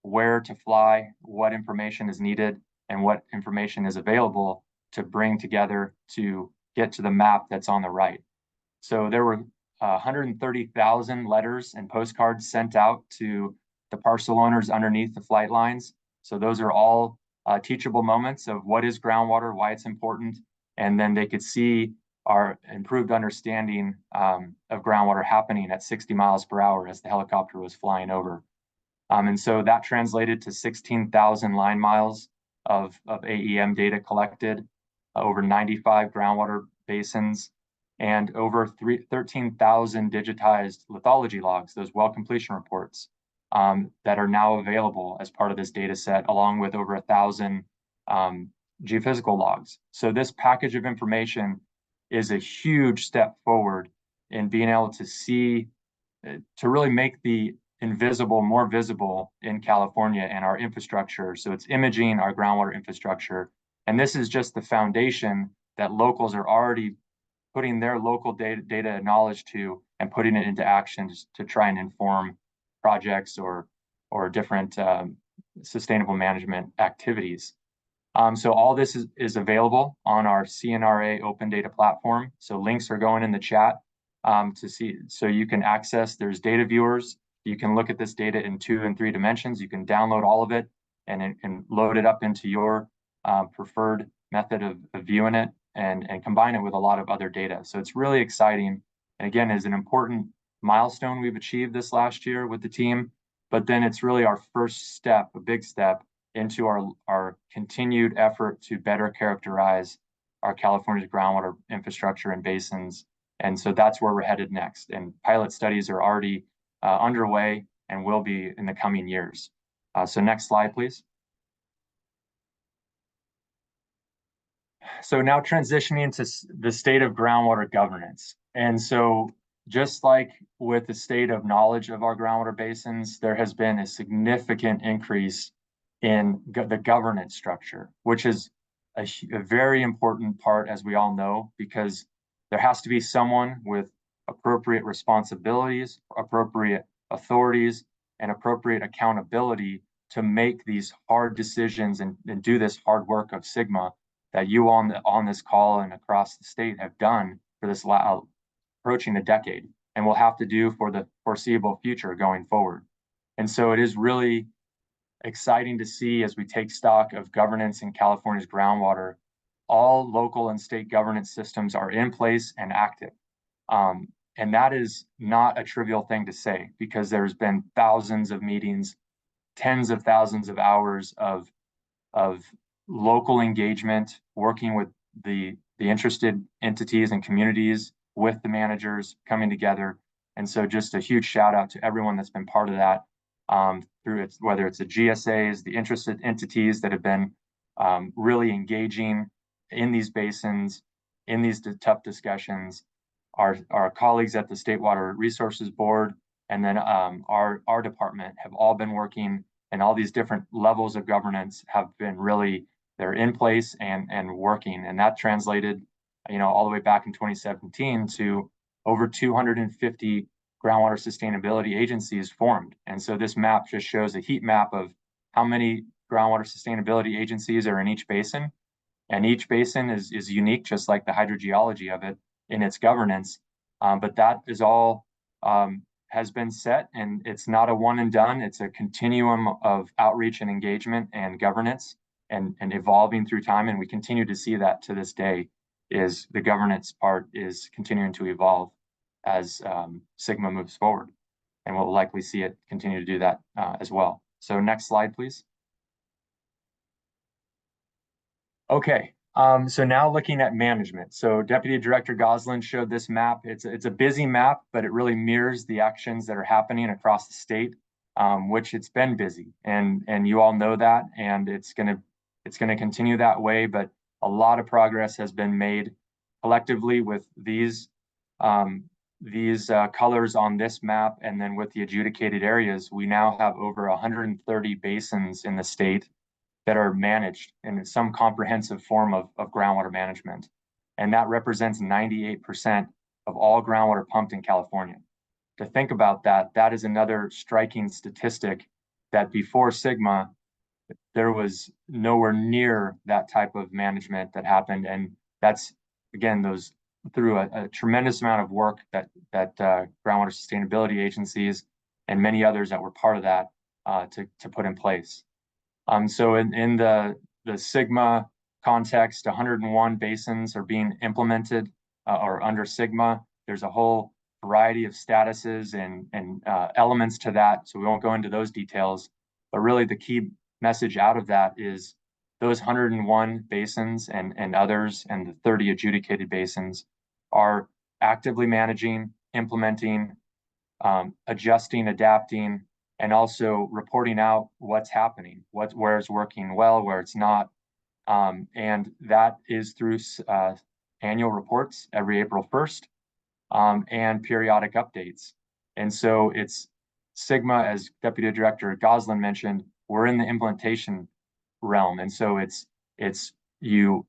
where to fly, what information is needed, and what information is available to bring together to get to the map that's on the right. So there were 130,000 letters and postcards sent out to the parcel owners underneath the flight lines. So those are all teachable moments of what is groundwater, why it's important, and then they could see our improved understanding of groundwater happening at 60 miles per hour as the helicopter was flying over. And so that translated to 16,000 line miles of AEM data collected, over 95 groundwater basins, and over 13,000 digitized lithology logs, those well completion reports that are now available as part of this data set, along with over 1,000 geophysical logs. So this package of information is a huge step forward in being able to see, to really make the invisible more visible in California and our infrastructure. So it's imaging our groundwater infrastructure. And this is just the foundation that locals are already putting their local data and knowledge to, and putting it into action to try and inform projects or different sustainable management activities. So all this is available on our CNRA open data platform. So links are going in the chat to see, so you can access, there's data viewers. You can look at this data in 2 and 3 dimensions. You can download all of it and load it up into your preferred method of viewing it and combine it with a lot of other data. So it's really exciting. And again, is an important milestone we've achieved this last year with the team, but then it's really our first step, a big step into our continued effort to better characterize our California's groundwater infrastructure and basins. And so that's where we're headed next. And pilot studies are already underway and will be in the coming years. So next slide, please. So now transitioning to the state of groundwater governance. And so just like with the state of knowledge of our groundwater basins, there has been a significant increase in the governance structure, which is a very important part, as we all know, because there has to be someone with appropriate responsibilities, appropriate authorities, and appropriate accountability to make these hard decisions and do this hard work of SGMA that you on this call and across the state have done for this approaching a decade, and will have to do for the foreseeable future going forward. And so it is really exciting to see, as we take stock of governance in California's groundwater, all local and state governance systems are in place and active. And that is not a trivial thing to say, because there's been thousands of meetings, tens of thousands of hours of local engagement, working with the interested entities and communities, with the managers coming together. And so just a huge shout out to everyone that's been part of that, through whether it's the GSAs, the interested entities that have been really engaging in these basins, in these tough discussions, our colleagues at the State Water Resources Board, and then our department have all been working, and all these different levels of governance have been really, they're in place and working. And that translated, all the way back in 2017 to over 250 groundwater sustainability agencies formed. And so this map just shows a heat map of how many groundwater sustainability agencies are in each basin. And each basin is unique, just like the hydrogeology of it in its governance. But that is all has been set, and it's not a one and done. It's a continuum of outreach and engagement and governance and evolving through time. And we continue to see that to this day, is the governance part is continuing to evolve as SGMA moves forward. And we'll likely see it continue to do that as well. So next slide, please. Okay, so now looking at management. So Deputy Director Goslin showed this map. It's a busy map, but it really mirrors the actions that are happening across the state, which it's been busy, and you all know that, and it's gonna continue that way. But a lot of progress has been made collectively with these colors on this map, and then with the adjudicated areas. We now have over 130 basins in the state that are managed in some comprehensive form of groundwater management. And that represents 98% of all groundwater pumped in California. To think about that, that is another striking statistic, that before SGMA, there was nowhere near that type of management that happened. And that's, again, those through a tremendous amount of work that groundwater sustainability agencies and many others that were part of that to put in place. So in the SGMA context, 101 basins are being implemented or under SGMA. There's a whole variety of statuses and elements to that, so we won't go into those details. But really the key message out of that is those 101 basins and others, and the 30 adjudicated basins, are actively managing, implementing, adjusting, adapting, and also reporting out what's happening, where it's working well, where it's not. And that is through annual reports every April 1st, and periodic updates. And so it's SGMA, as Deputy Director Goslin mentioned, we're in the implementation realm. And so it's you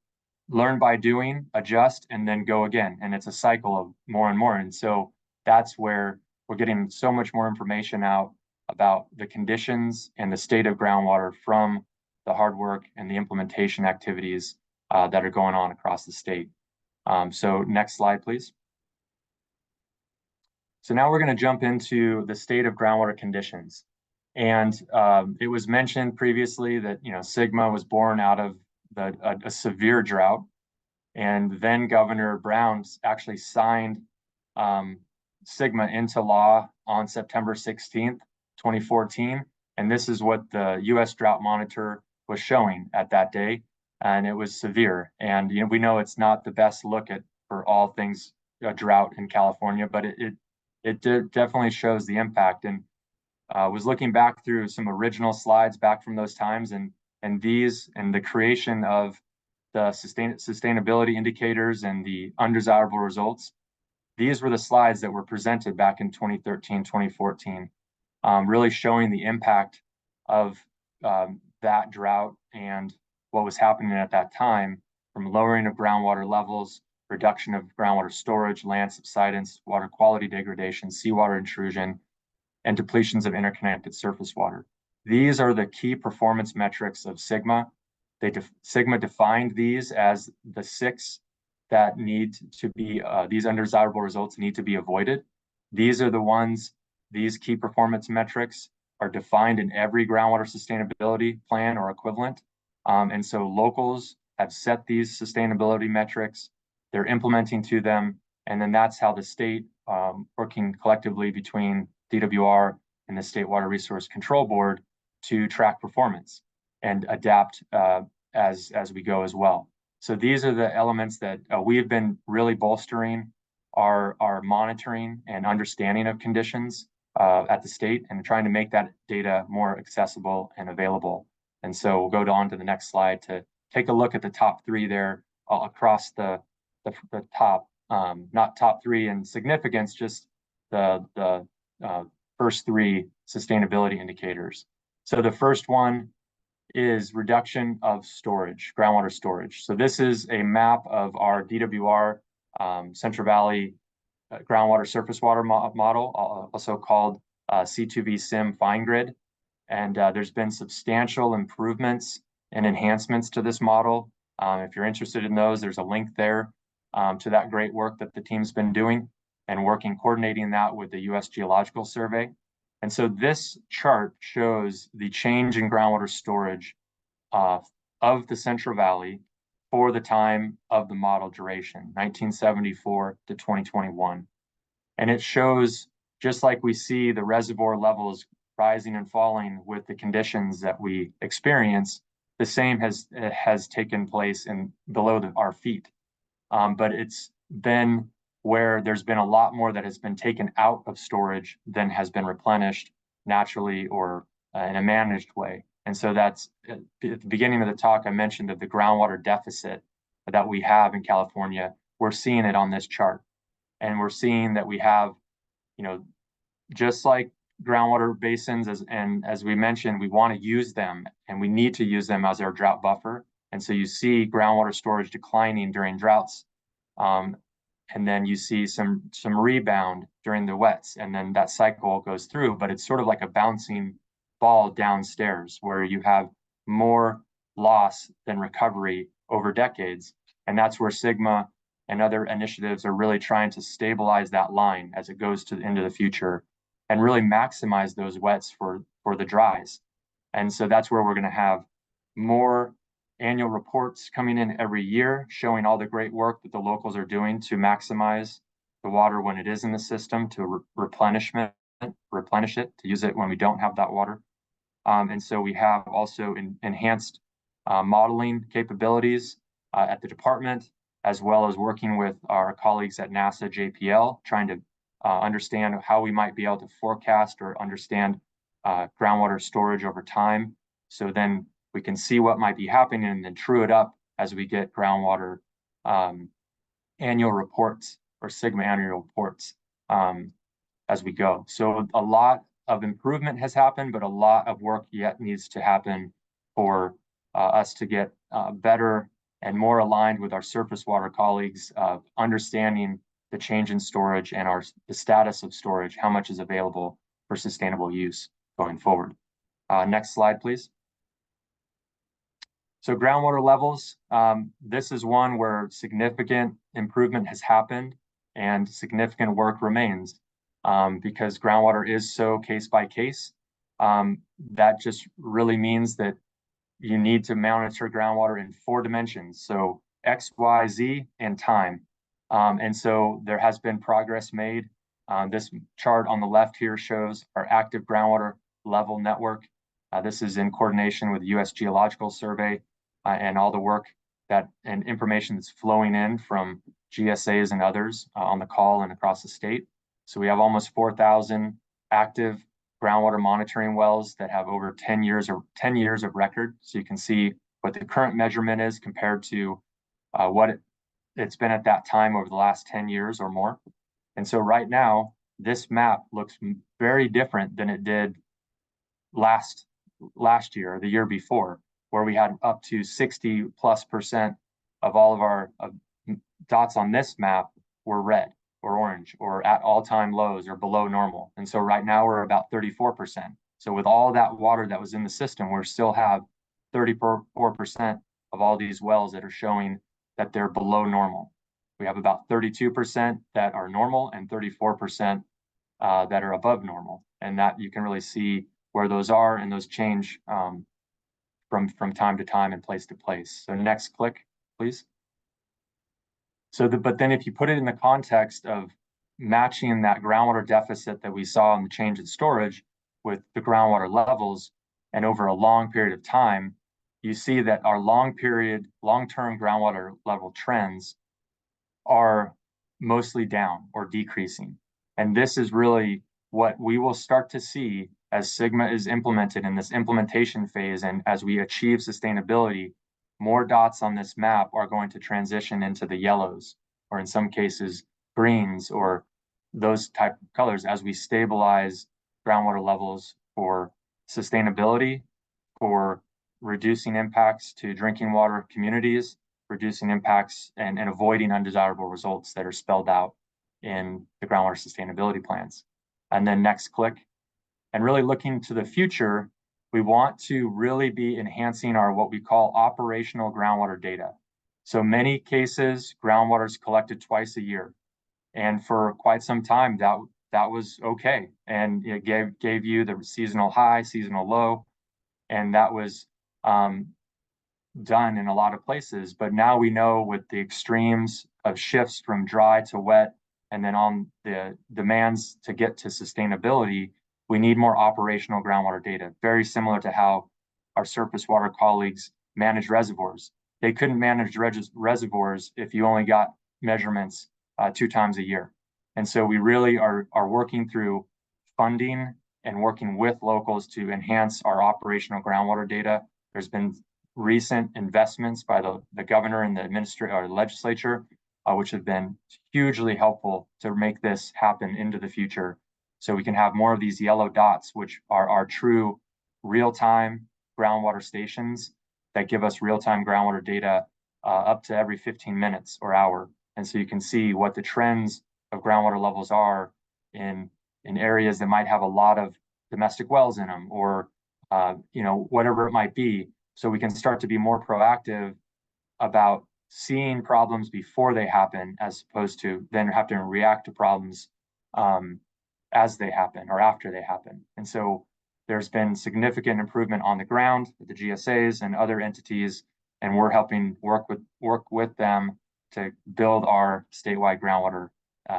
learn by doing, adjust, and then go again. And it's a cycle of more and more. And so that's where we're getting so much more information out about the conditions and the state of groundwater from the hard work and the implementation activities that are going on across the state. So next slide, please. So now we're going to jump into the state of groundwater conditions. And it was mentioned previously that, you know, SGMA was born out of a severe drought. And then Governor Brown actually signed SGMA into law on September 16th, 2014. And this is what the U.S. Drought Monitor was showing at that day. And it was severe. And you know, we know it's not the best look at for all things drought in California, but it definitely shows the impact. And was looking back through some original slides back from those times, and these and the creation of the sustainability indicators and the undesirable results. These were the slides that were presented back in 2013, 2014, really showing the impact of that drought and what was happening at that time, from lowering of groundwater levels, reduction of groundwater storage, land subsidence, water quality degradation, seawater intrusion, and depletions of interconnected surface water. These are the key performance metrics of SGMA. SGMA defined these as the 6 that need to be, these undesirable results need to be avoided. These are the ones, these key performance metrics are defined in every groundwater sustainability plan or equivalent. And so locals have set these sustainability metrics, they're implementing to them, and then that's how the state, working collectively between DWR and the State Water Resource Control Board, to track performance and adapt as we go as well. So these are the elements that we have been really bolstering our monitoring and understanding of conditions at the state, and trying to make that data more accessible and available. And so we'll go on to the next slide to take a look at the top 3 there across the top, not top 3 in significance, just the first 3 sustainability indicators. So the first one is reduction of storage, groundwater storage. So this is a map of our DWR Central Valley groundwater surface water model, also called C2V SIM Fine Grid. And there's been substantial improvements and enhancements to this model. If you're interested in those, there's a link there to that great work that the team's been doing and coordinating that with the U.S. Geological Survey. And so this chart shows the change in groundwater storage of the Central Valley for the time of the model duration, 1974 to 2021. And it shows, just like we see the reservoir levels rising and falling with the conditions that we experience, the same has taken place below our feet. But it's been where there's been a lot more that has been taken out of storage than has been replenished naturally or in a managed way. And so that's at the beginning of the talk, I mentioned of the groundwater deficit that we have in California. We're seeing it on this chart. And we're seeing that we have, you know, just like groundwater basins, as we mentioned, we want to use them and we need to use them as our drought buffer. And so you see groundwater storage declining during droughts. And then you see some rebound during the wets, and then that cycle goes through, but it's sort of like a bouncing ball downstairs where you have more loss than recovery over decades. And that's where SGMA and other initiatives are really trying to stabilize that line as it goes into the future and really maximize those wets for the dries. And so that's where we're going to have more annual reports coming in every year, showing all the great work that the locals are doing to maximize the water when it is in the system, to replenish it, to use it when we don't have that water. And so we have also enhanced modeling capabilities at the department, as well as working with our colleagues at NASA JPL, trying to understand how we might be able to forecast or understand groundwater storage over time. So then we can see what might be happening and then true it up as we get groundwater annual reports or SGMA annual reports as we go. So a lot of improvement has happened, but a lot of work yet needs to happen for us to get better and more aligned with our surface water colleagues, understanding the change in storage and the status of storage, how much is available for sustainable use going forward. Next slide, please. So groundwater levels, this is one where significant improvement has happened and significant work remains because groundwater is so case by case. That just really means that you need to monitor groundwater in 4 dimensions. So X, Y, Z, and time. And so there has been progress made. This chart on the left here shows our active groundwater level network. This is in coordination with the U.S. Geological Survey and all the work and information that's flowing in from GSAs and others on the call and across the state. So we have almost 4,000 active groundwater monitoring wells that have over 10 years of record. So you can see what the current measurement is compared to what it's been at that time over the last 10 years or more. And so right now, this map looks very different than it did last year or the year before, where we had up to 60+% of all of our dots on this map were red or orange or at all-time lows or below normal. And so right now we're about 34%. So with all that water that was in the system, we still have 34% of all these wells that are showing that they're below normal. We have about 32% that are normal and 34% that are above normal. And that you can really see where those are, and those change from time to time and place to place. So next click, please. So but then if you put it in the context of matching that groundwater deficit that we saw in the change in storage with the groundwater levels, and over a long period of time, you see that our long-term groundwater level trends are mostly down or decreasing. And this is really what we will start to see as SGMA is implemented in this implementation phase. And as we achieve sustainability, more dots on this map are going to transition into the yellows, or in some cases, greens, or those type of colors as we stabilize groundwater levels for sustainability, for reducing impacts to drinking water communities, reducing impacts and avoiding undesirable results that are spelled out in the groundwater sustainability plans. And then next click. And really looking to the future, we want to really be enhancing our what we call operational groundwater data. So many cases, groundwater is collected twice a year. And for quite some time, that was okay. And it gave you the seasonal high, seasonal low, and that was done in a lot of places. But now we know with the extremes of shifts from dry to wet, and then on the demands to get to sustainability, we need more operational groundwater data, very similar to how our surface water colleagues manage reservoirs. They couldn't manage reservoirs if you only got measurements 2 times a year. And so we really are working through funding and working with locals to enhance our operational groundwater data. There's been recent investments by the governor and the legislature, which have been hugely helpful to make this happen into the future. So we can have more of these yellow dots, which are our true real-time groundwater stations that give us real-time groundwater data up to every 15 minutes or hour. And so you can see what the trends of groundwater levels are in areas that might have a lot of domestic wells in them, or whatever it might be. So we can start to be more proactive about seeing problems before they happen, as opposed to then have to react to problems as they happen or after they happen. And so there's been significant improvement on the ground with the GSAs and other entities, and we're helping work with them to build our statewide groundwater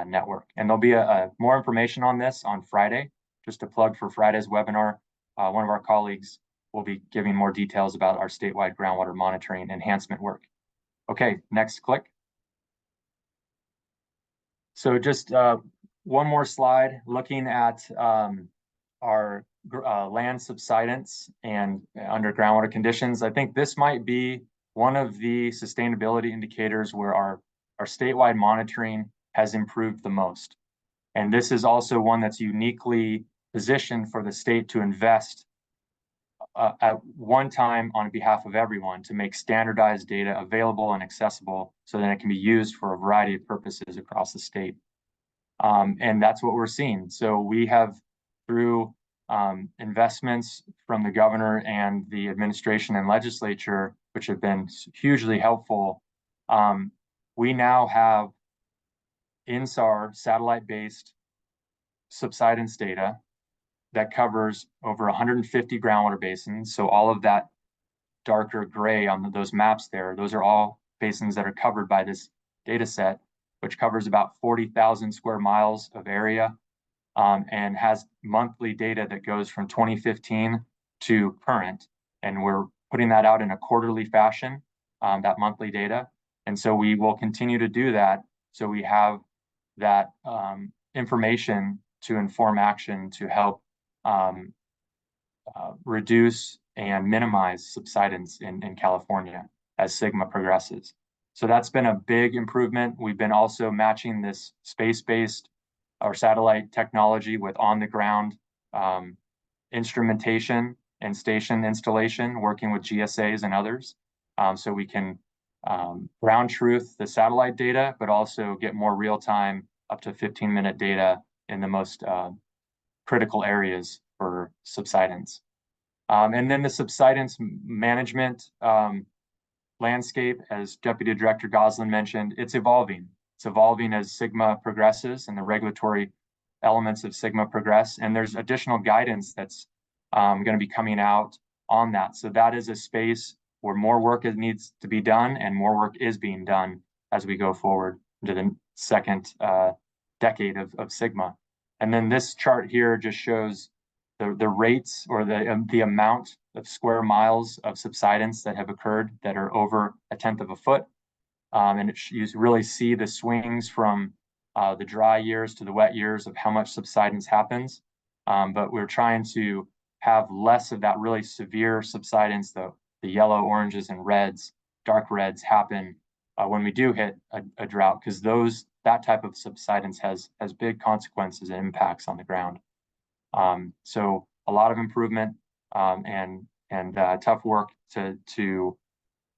network. And there'll be more information on this on Friday. Just to plug for Friday's webinar, one of our colleagues will be giving more details about our statewide groundwater monitoring enhancement work. Okay, next click. So just one more slide looking at our land subsidence and under groundwater conditions. I think this might be one of the sustainability indicators where our statewide monitoring has improved the most. And this is also one that's uniquely positioned for the state to invest at one time on behalf of everyone to make standardized data available and accessible so that it can be used for a variety of purposes across the state. And that's what we're seeing. So we have, through investments from the governor and the administration and legislature, which have been hugely helpful, we now have INSAR satellite-based subsidence data that covers over 150 groundwater basins. So all of that darker gray on those maps there, those are all basins that are covered by this data set, which covers about 40,000 square miles of area, and has monthly data that goes from 2015 to current. And we're putting that out in a quarterly fashion, that monthly data. And so we will continue to do that. So we have that information to inform action to help reduce and minimize subsidence in California as SGMA progresses. So that's been a big improvement. We've been also matching this space-based or satellite technology with on-the-ground instrumentation and station installation, working with GSAs and others. So we can ground truth the satellite data, but also get more real-time, up to 15-minute data in the most critical areas for subsidence. And then the subsidence management landscape, as Deputy Director Goslin mentioned, it's evolving. It's evolving as SGMA progresses and the regulatory elements of SGMA progress. And there's additional guidance that's going to be coming out on that. So that is a space where more work needs to be done, and more work is being done as we go forward into the second decade of SGMA. And then this chart here just shows the rates or the amount of square miles of subsidence that have occurred that are over 1/10 of a foot. And you really see the swings from the dry years to the wet years of how much subsidence happens. But we're trying to have less of that really severe subsidence, the yellow, oranges, and reds, dark reds happen when we do hit a drought, because that type of subsidence has big consequences and impacts on the ground. So a lot of improvement and tough work to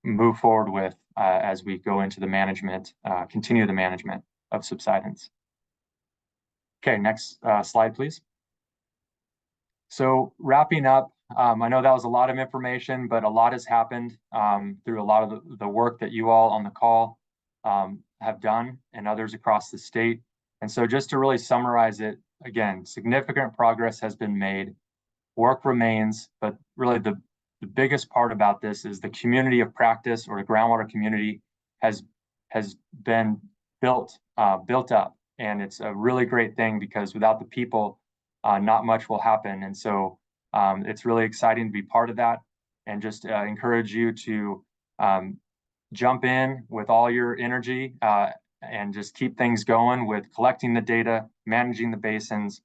move forward with as we go into the management, continue the management of subsidence. Okay, next slide, please. So wrapping up, I know that was a lot of information, but a lot has happened through a lot of the work that you all on the call have done, and others across the state. And so just to really summarize it, again, significant progress has been made, work remains, but really the biggest part about this is the community of practice, or the groundwater community, has been built up. And it's a really great thing, because without the people, not much will happen. And so it's really exciting to be part of that, and just encourage you to jump in with all your energy and just keep things going with collecting the data, managing the basins,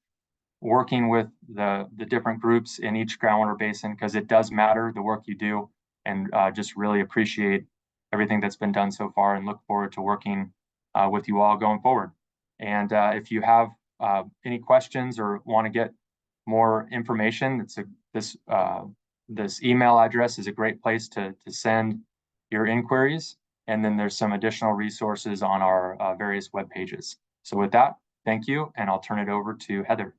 working with the different groups in each groundwater basin, because it does matter, the work you do, and just really appreciate everything that's been done so far, and look forward to working with you all going forward. And if you have any questions or want to get more information, this email address is a great place to send your inquiries. And then there's some additional resources on our various web pages. So with that, thank you, and I'll turn it over to Heather.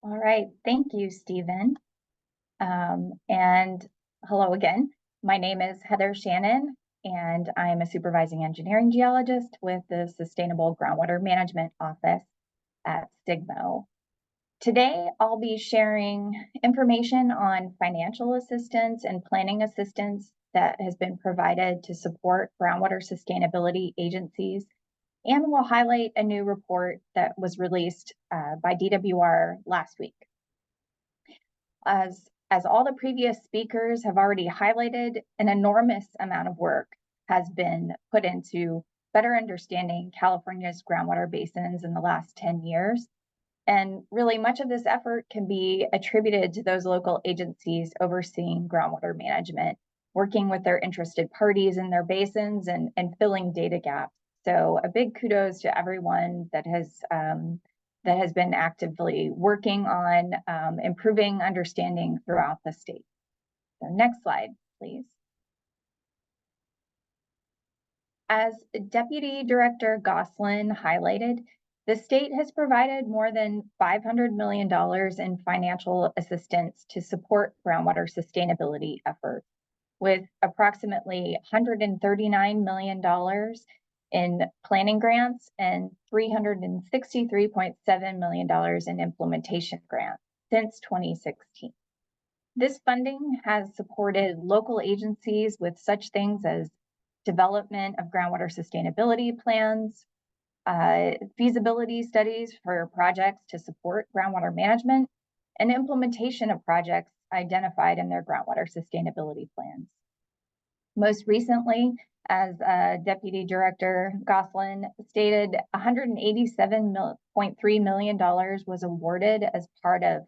All right, thank you, Stephen. And hello again. My name is Heather Shannon, and I'm a supervising engineering geologist with the Sustainable Groundwater Management Office at SGMO. Today, I'll be sharing information on financial assistance and planning assistance that has been provided to support groundwater sustainability agencies, and we'll highlight a new report that was released by DWR last week. As all the previous speakers have already highlighted, an enormous amount of work has been put into better understanding California's groundwater basins in the last 10 years. And really, much of this effort can be attributed to those local agencies overseeing groundwater management, working with their interested parties in their basins and filling data gaps. So a big kudos to everyone that has that has been actively working on improving understanding throughout the state. So next slide, please. As Deputy Director Gosselin highlighted, the state has provided more than $500 million in financial assistance to support groundwater sustainability efforts, with approximately $139 million in planning grants and $363.7 million in implementation grants since 2016. This funding has supported local agencies with such things as development of groundwater sustainability plans, feasibility studies for projects to support groundwater management, and implementation of projects identified in their groundwater sustainability plans. Most recently, as Deputy Director Gosselin stated, $187.3 million was awarded as part of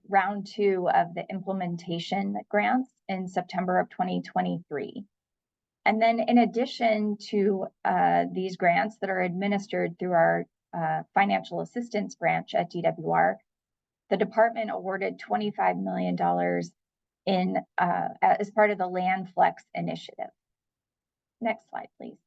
round 2 of the implementation grants in September of 2023. And then in addition to these grants that are administered through our financial assistance branch at DWR, the department awarded $25 million as part of the Land Flex initiative. Next slide, please.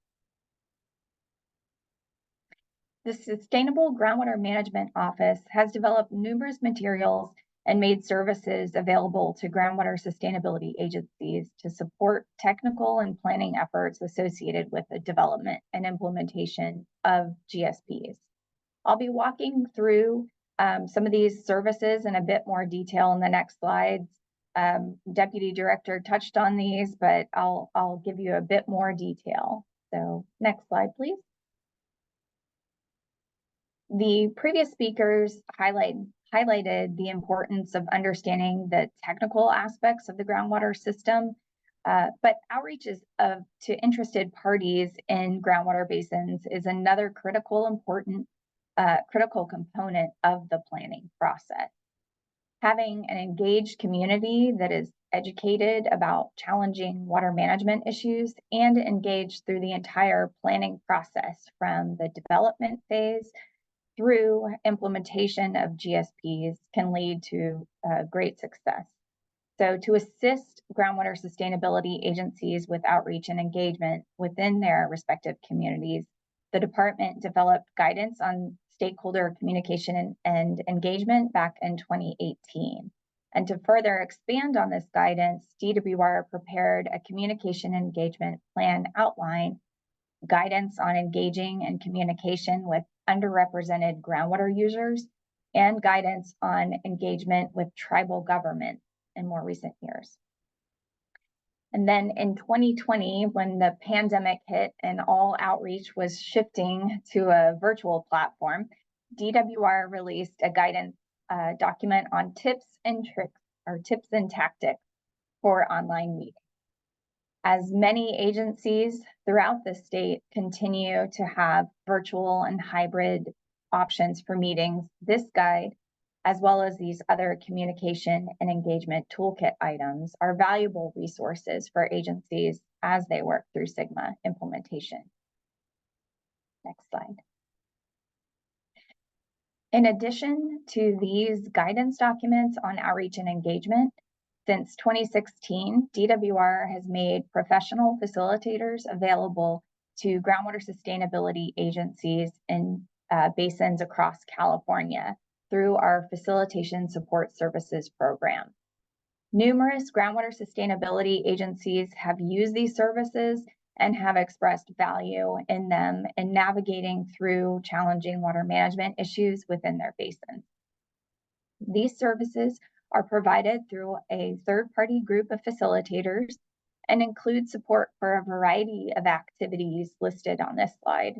The Sustainable Groundwater Management Office has developed numerous materials and made services available to groundwater sustainability agencies to support technical and planning efforts associated with the development and implementation of GSPs. I'll be walking through some of these services in a bit more detail in the next slides. Deputy Director touched on these, but I'll give you a bit more detail. So next slide, please. The previous speakers highlighted the importance of understanding the technical aspects of the groundwater system, but outreach to interested parties in groundwater basins is another critical component of the planning process. Having an engaged community that is educated about challenging water management issues and engaged through the entire planning process from the development phase through implementation of GSPs can lead to great success. So to assist groundwater sustainability agencies with outreach and engagement within their respective communities, the department developed guidance on stakeholder communication and engagement back in 2018. And to further expand on this guidance, DWR prepared a communication engagement plan outline, guidance on engaging and communication with underrepresented groundwater users, and guidance on engagement with tribal government in more recent years. And then in 2020, when the pandemic hit and all outreach was shifting to a virtual platform, DWR released a guidance document on tips and tactics for online meetings. As many agencies throughout the state continue to have virtual and hybrid options for meetings, this guide, as well as these other communication and engagement toolkit items, are valuable resources for agencies as they work through SGMA implementation. Next slide. In addition to these guidance documents on outreach and engagement, since 2016, DWR has made professional facilitators available to groundwater sustainability agencies in basins across California through our Facilitation Support Services program. Numerous groundwater sustainability agencies have used these services and have expressed value in them in navigating through challenging water management issues within their basins. These services are provided through a third-party group of facilitators and include support for a variety of activities listed on this slide.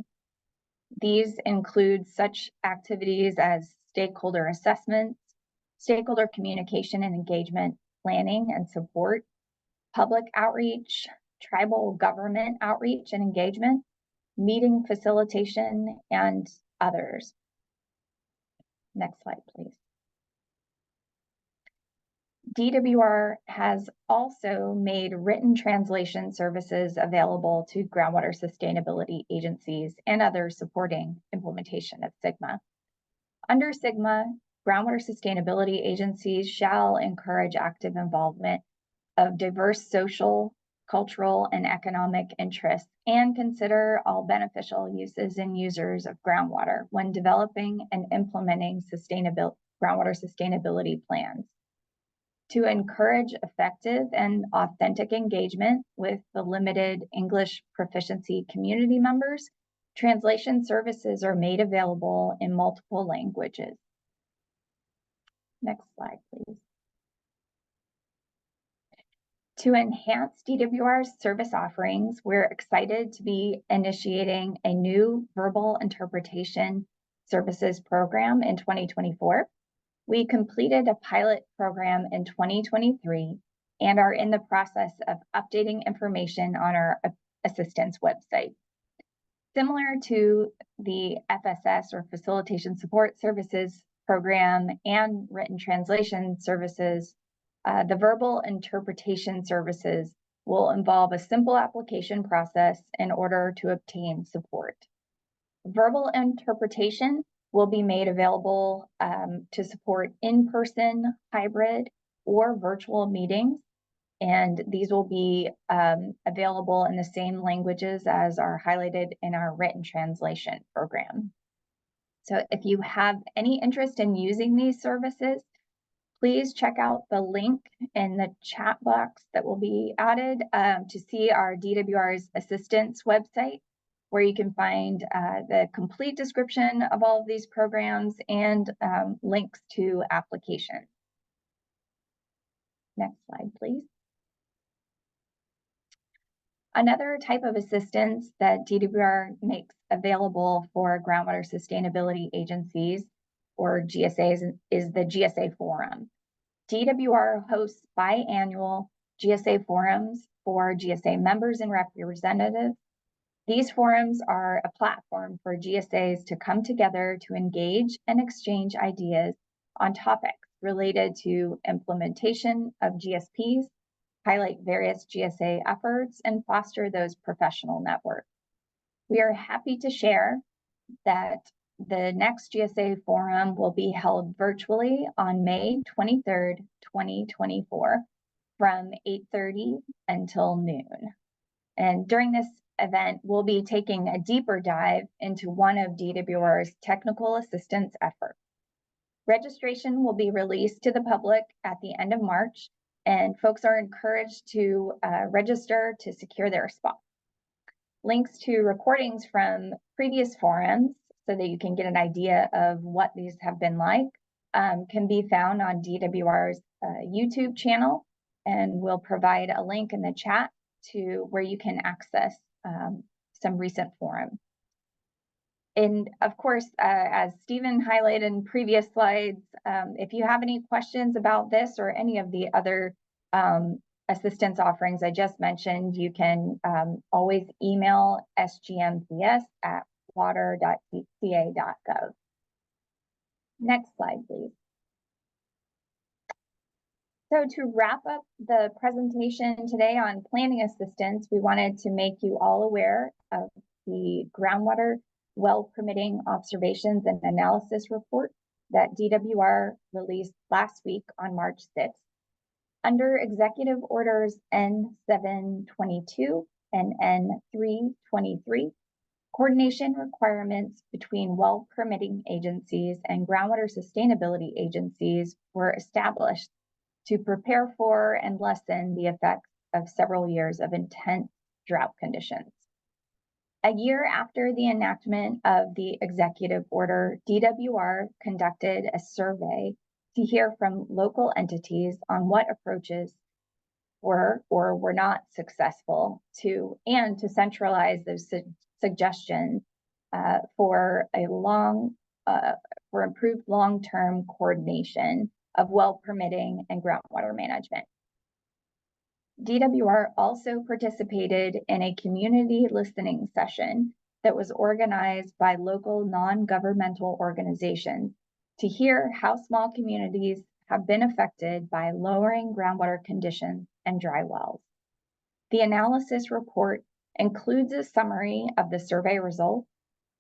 These include such activities as stakeholder assessments, stakeholder communication and engagement planning and support, public outreach, tribal government outreach and engagement, meeting facilitation, and others. Next slide, please. DWR has also made written translation services available to groundwater sustainability agencies and others supporting implementation of SGMA. Under SGMA, groundwater sustainability agencies shall encourage active involvement of diverse social, cultural, and economic interests and consider all beneficial uses and users of groundwater when developing and implementing groundwater sustainability plans. To encourage effective and authentic engagement with the limited English proficiency community members, translation services are made available in multiple languages. Next slide, please. To enhance DWR's service offerings, we're excited to be initiating a new verbal interpretation services program in 2024. We completed a pilot program in 2023 and are in the process of updating information on our assistance website. Similar to the FSS or Facilitation Support Services program and written translation services, the verbal interpretation services will involve a simple application process in order to obtain support. Verbal interpretation will be made available to support in-person, hybrid, or virtual meetings. And these will be available in the same languages as are highlighted in our written translation program. So if you have any interest in using these services, please check out the link in the chat box that will be added to see our DWR's assistance website, where you can find the complete description of all of these programs and links to applications. Next slide, please. Another type of assistance that DWR makes available for groundwater sustainability agencies or GSAs is the GSA Forum. DWR hosts biannual GSA forums for GSA members and representatives. These forums are a platform for GSAs to come together to engage and exchange ideas on topics related to implementation of GSPs, highlight various GSA efforts, and foster those professional networks. We are happy to share that the next GSA forum will be held virtually on May 23rd, 2024 from 8:30 until noon. And during this event, we'll be taking a deeper dive into one of DWR's technical assistance efforts. Registration will be released to the public at the end of March, and folks are encouraged to register to secure their spot. Links to recordings from previous forums so that you can get an idea of what these have been like can be found on DWR's YouTube channel, and we'll provide a link in the chat to where you can access some recent forums. And of course, as Stephen highlighted in previous slides, if you have any questions about this or any of the other assistance offerings I just mentioned, you can always email sgmcs@water.ca.gov. Next slide, please. So to wrap up the presentation today on planning assistance, we wanted to make you all aware of the groundwater well permitting observations and analysis report that DWR released last week on March 6th. Under Executive Orders N722 and N323, coordination requirements between well permitting agencies and groundwater sustainability agencies were established to prepare for and lessen the effects of several years of intense drought conditions. A year after the enactment of the executive order, DWR conducted a survey to hear from local entities on what approaches were or were not successful to centralize those suggestions for improved long-term coordination of well permitting and groundwater management. DWR also participated in a community listening session that was organized by local non-governmental organizations to hear how small communities have been affected by lowering groundwater conditions and dry wells. The analysis report includes a summary of the survey results,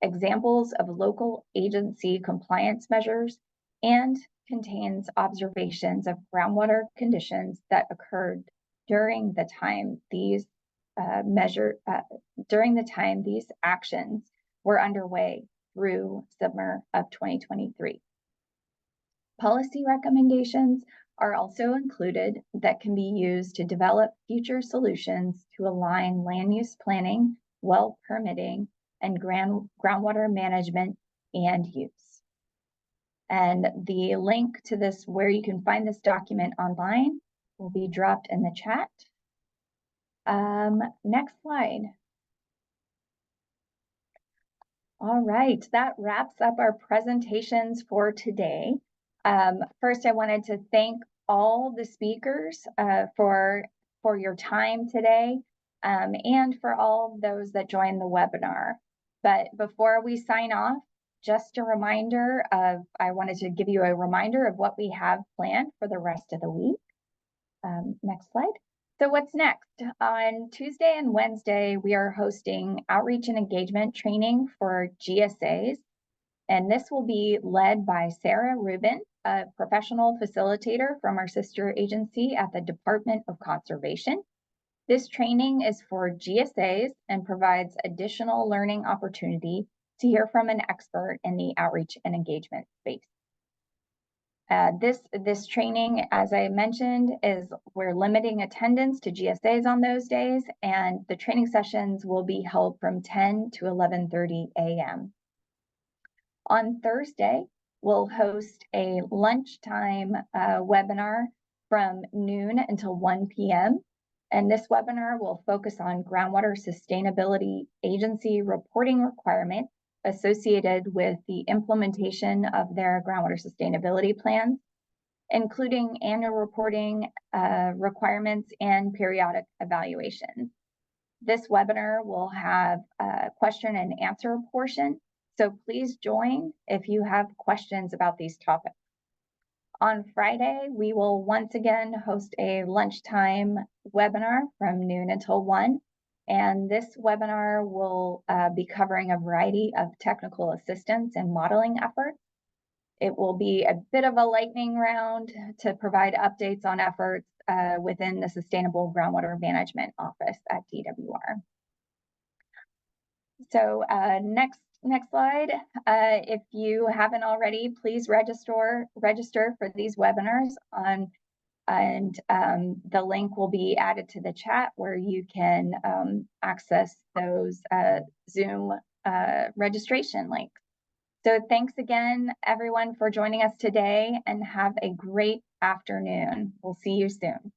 examples of local agency compliance measures, and contains observations of groundwater conditions that occurred during the time these actions were underway through summer of 2023. Policy recommendations are also included that can be used to develop future solutions to align land use planning, well permitting, and groundwater management and use. And the link to this, where you can find this document online, will be dropped in the chat. Next slide. All right, that wraps up our presentations for today. First, I wanted to thank all the speakers for your time today and for all those that joined the webinar. But before we sign off, just a reminder I wanted to give you a reminder of what we have planned for the rest of the week. Next slide. So what's next? On Tuesday and Wednesday, we are hosting outreach and engagement training for GSAs. And this will be led by Sarah Rubin, a professional facilitator from our sister agency at the Department of Conservation. This training is for GSAs and provides additional learning opportunity to hear from an expert in the outreach and engagement space. This training, as I mentioned, we're limiting attendance to GSAs on those days, and the training sessions will be held from 10 to 11:30 a.m. On Thursday, we'll host a lunchtime webinar from noon until 1 p.m. And this webinar will focus on groundwater sustainability agency reporting requirements associated with the implementation of their groundwater sustainability plans, including annual reporting requirements and periodic evaluations. This webinar will have a question and answer portion, so please join if you have questions about these topics. On Friday, we will once again host a lunchtime webinar from noon until 1. And this webinar will be covering a variety of technical assistance and modeling efforts. It will be a bit of a lightning round to provide updates on efforts within the Sustainable Groundwater Management Office at DWR. So next slide. If you haven't already, please register for these webinars and the link will be added to the chat where you can access those Zoom registration links. So thanks again, everyone, for joining us today, and have a great afternoon. We'll see you soon.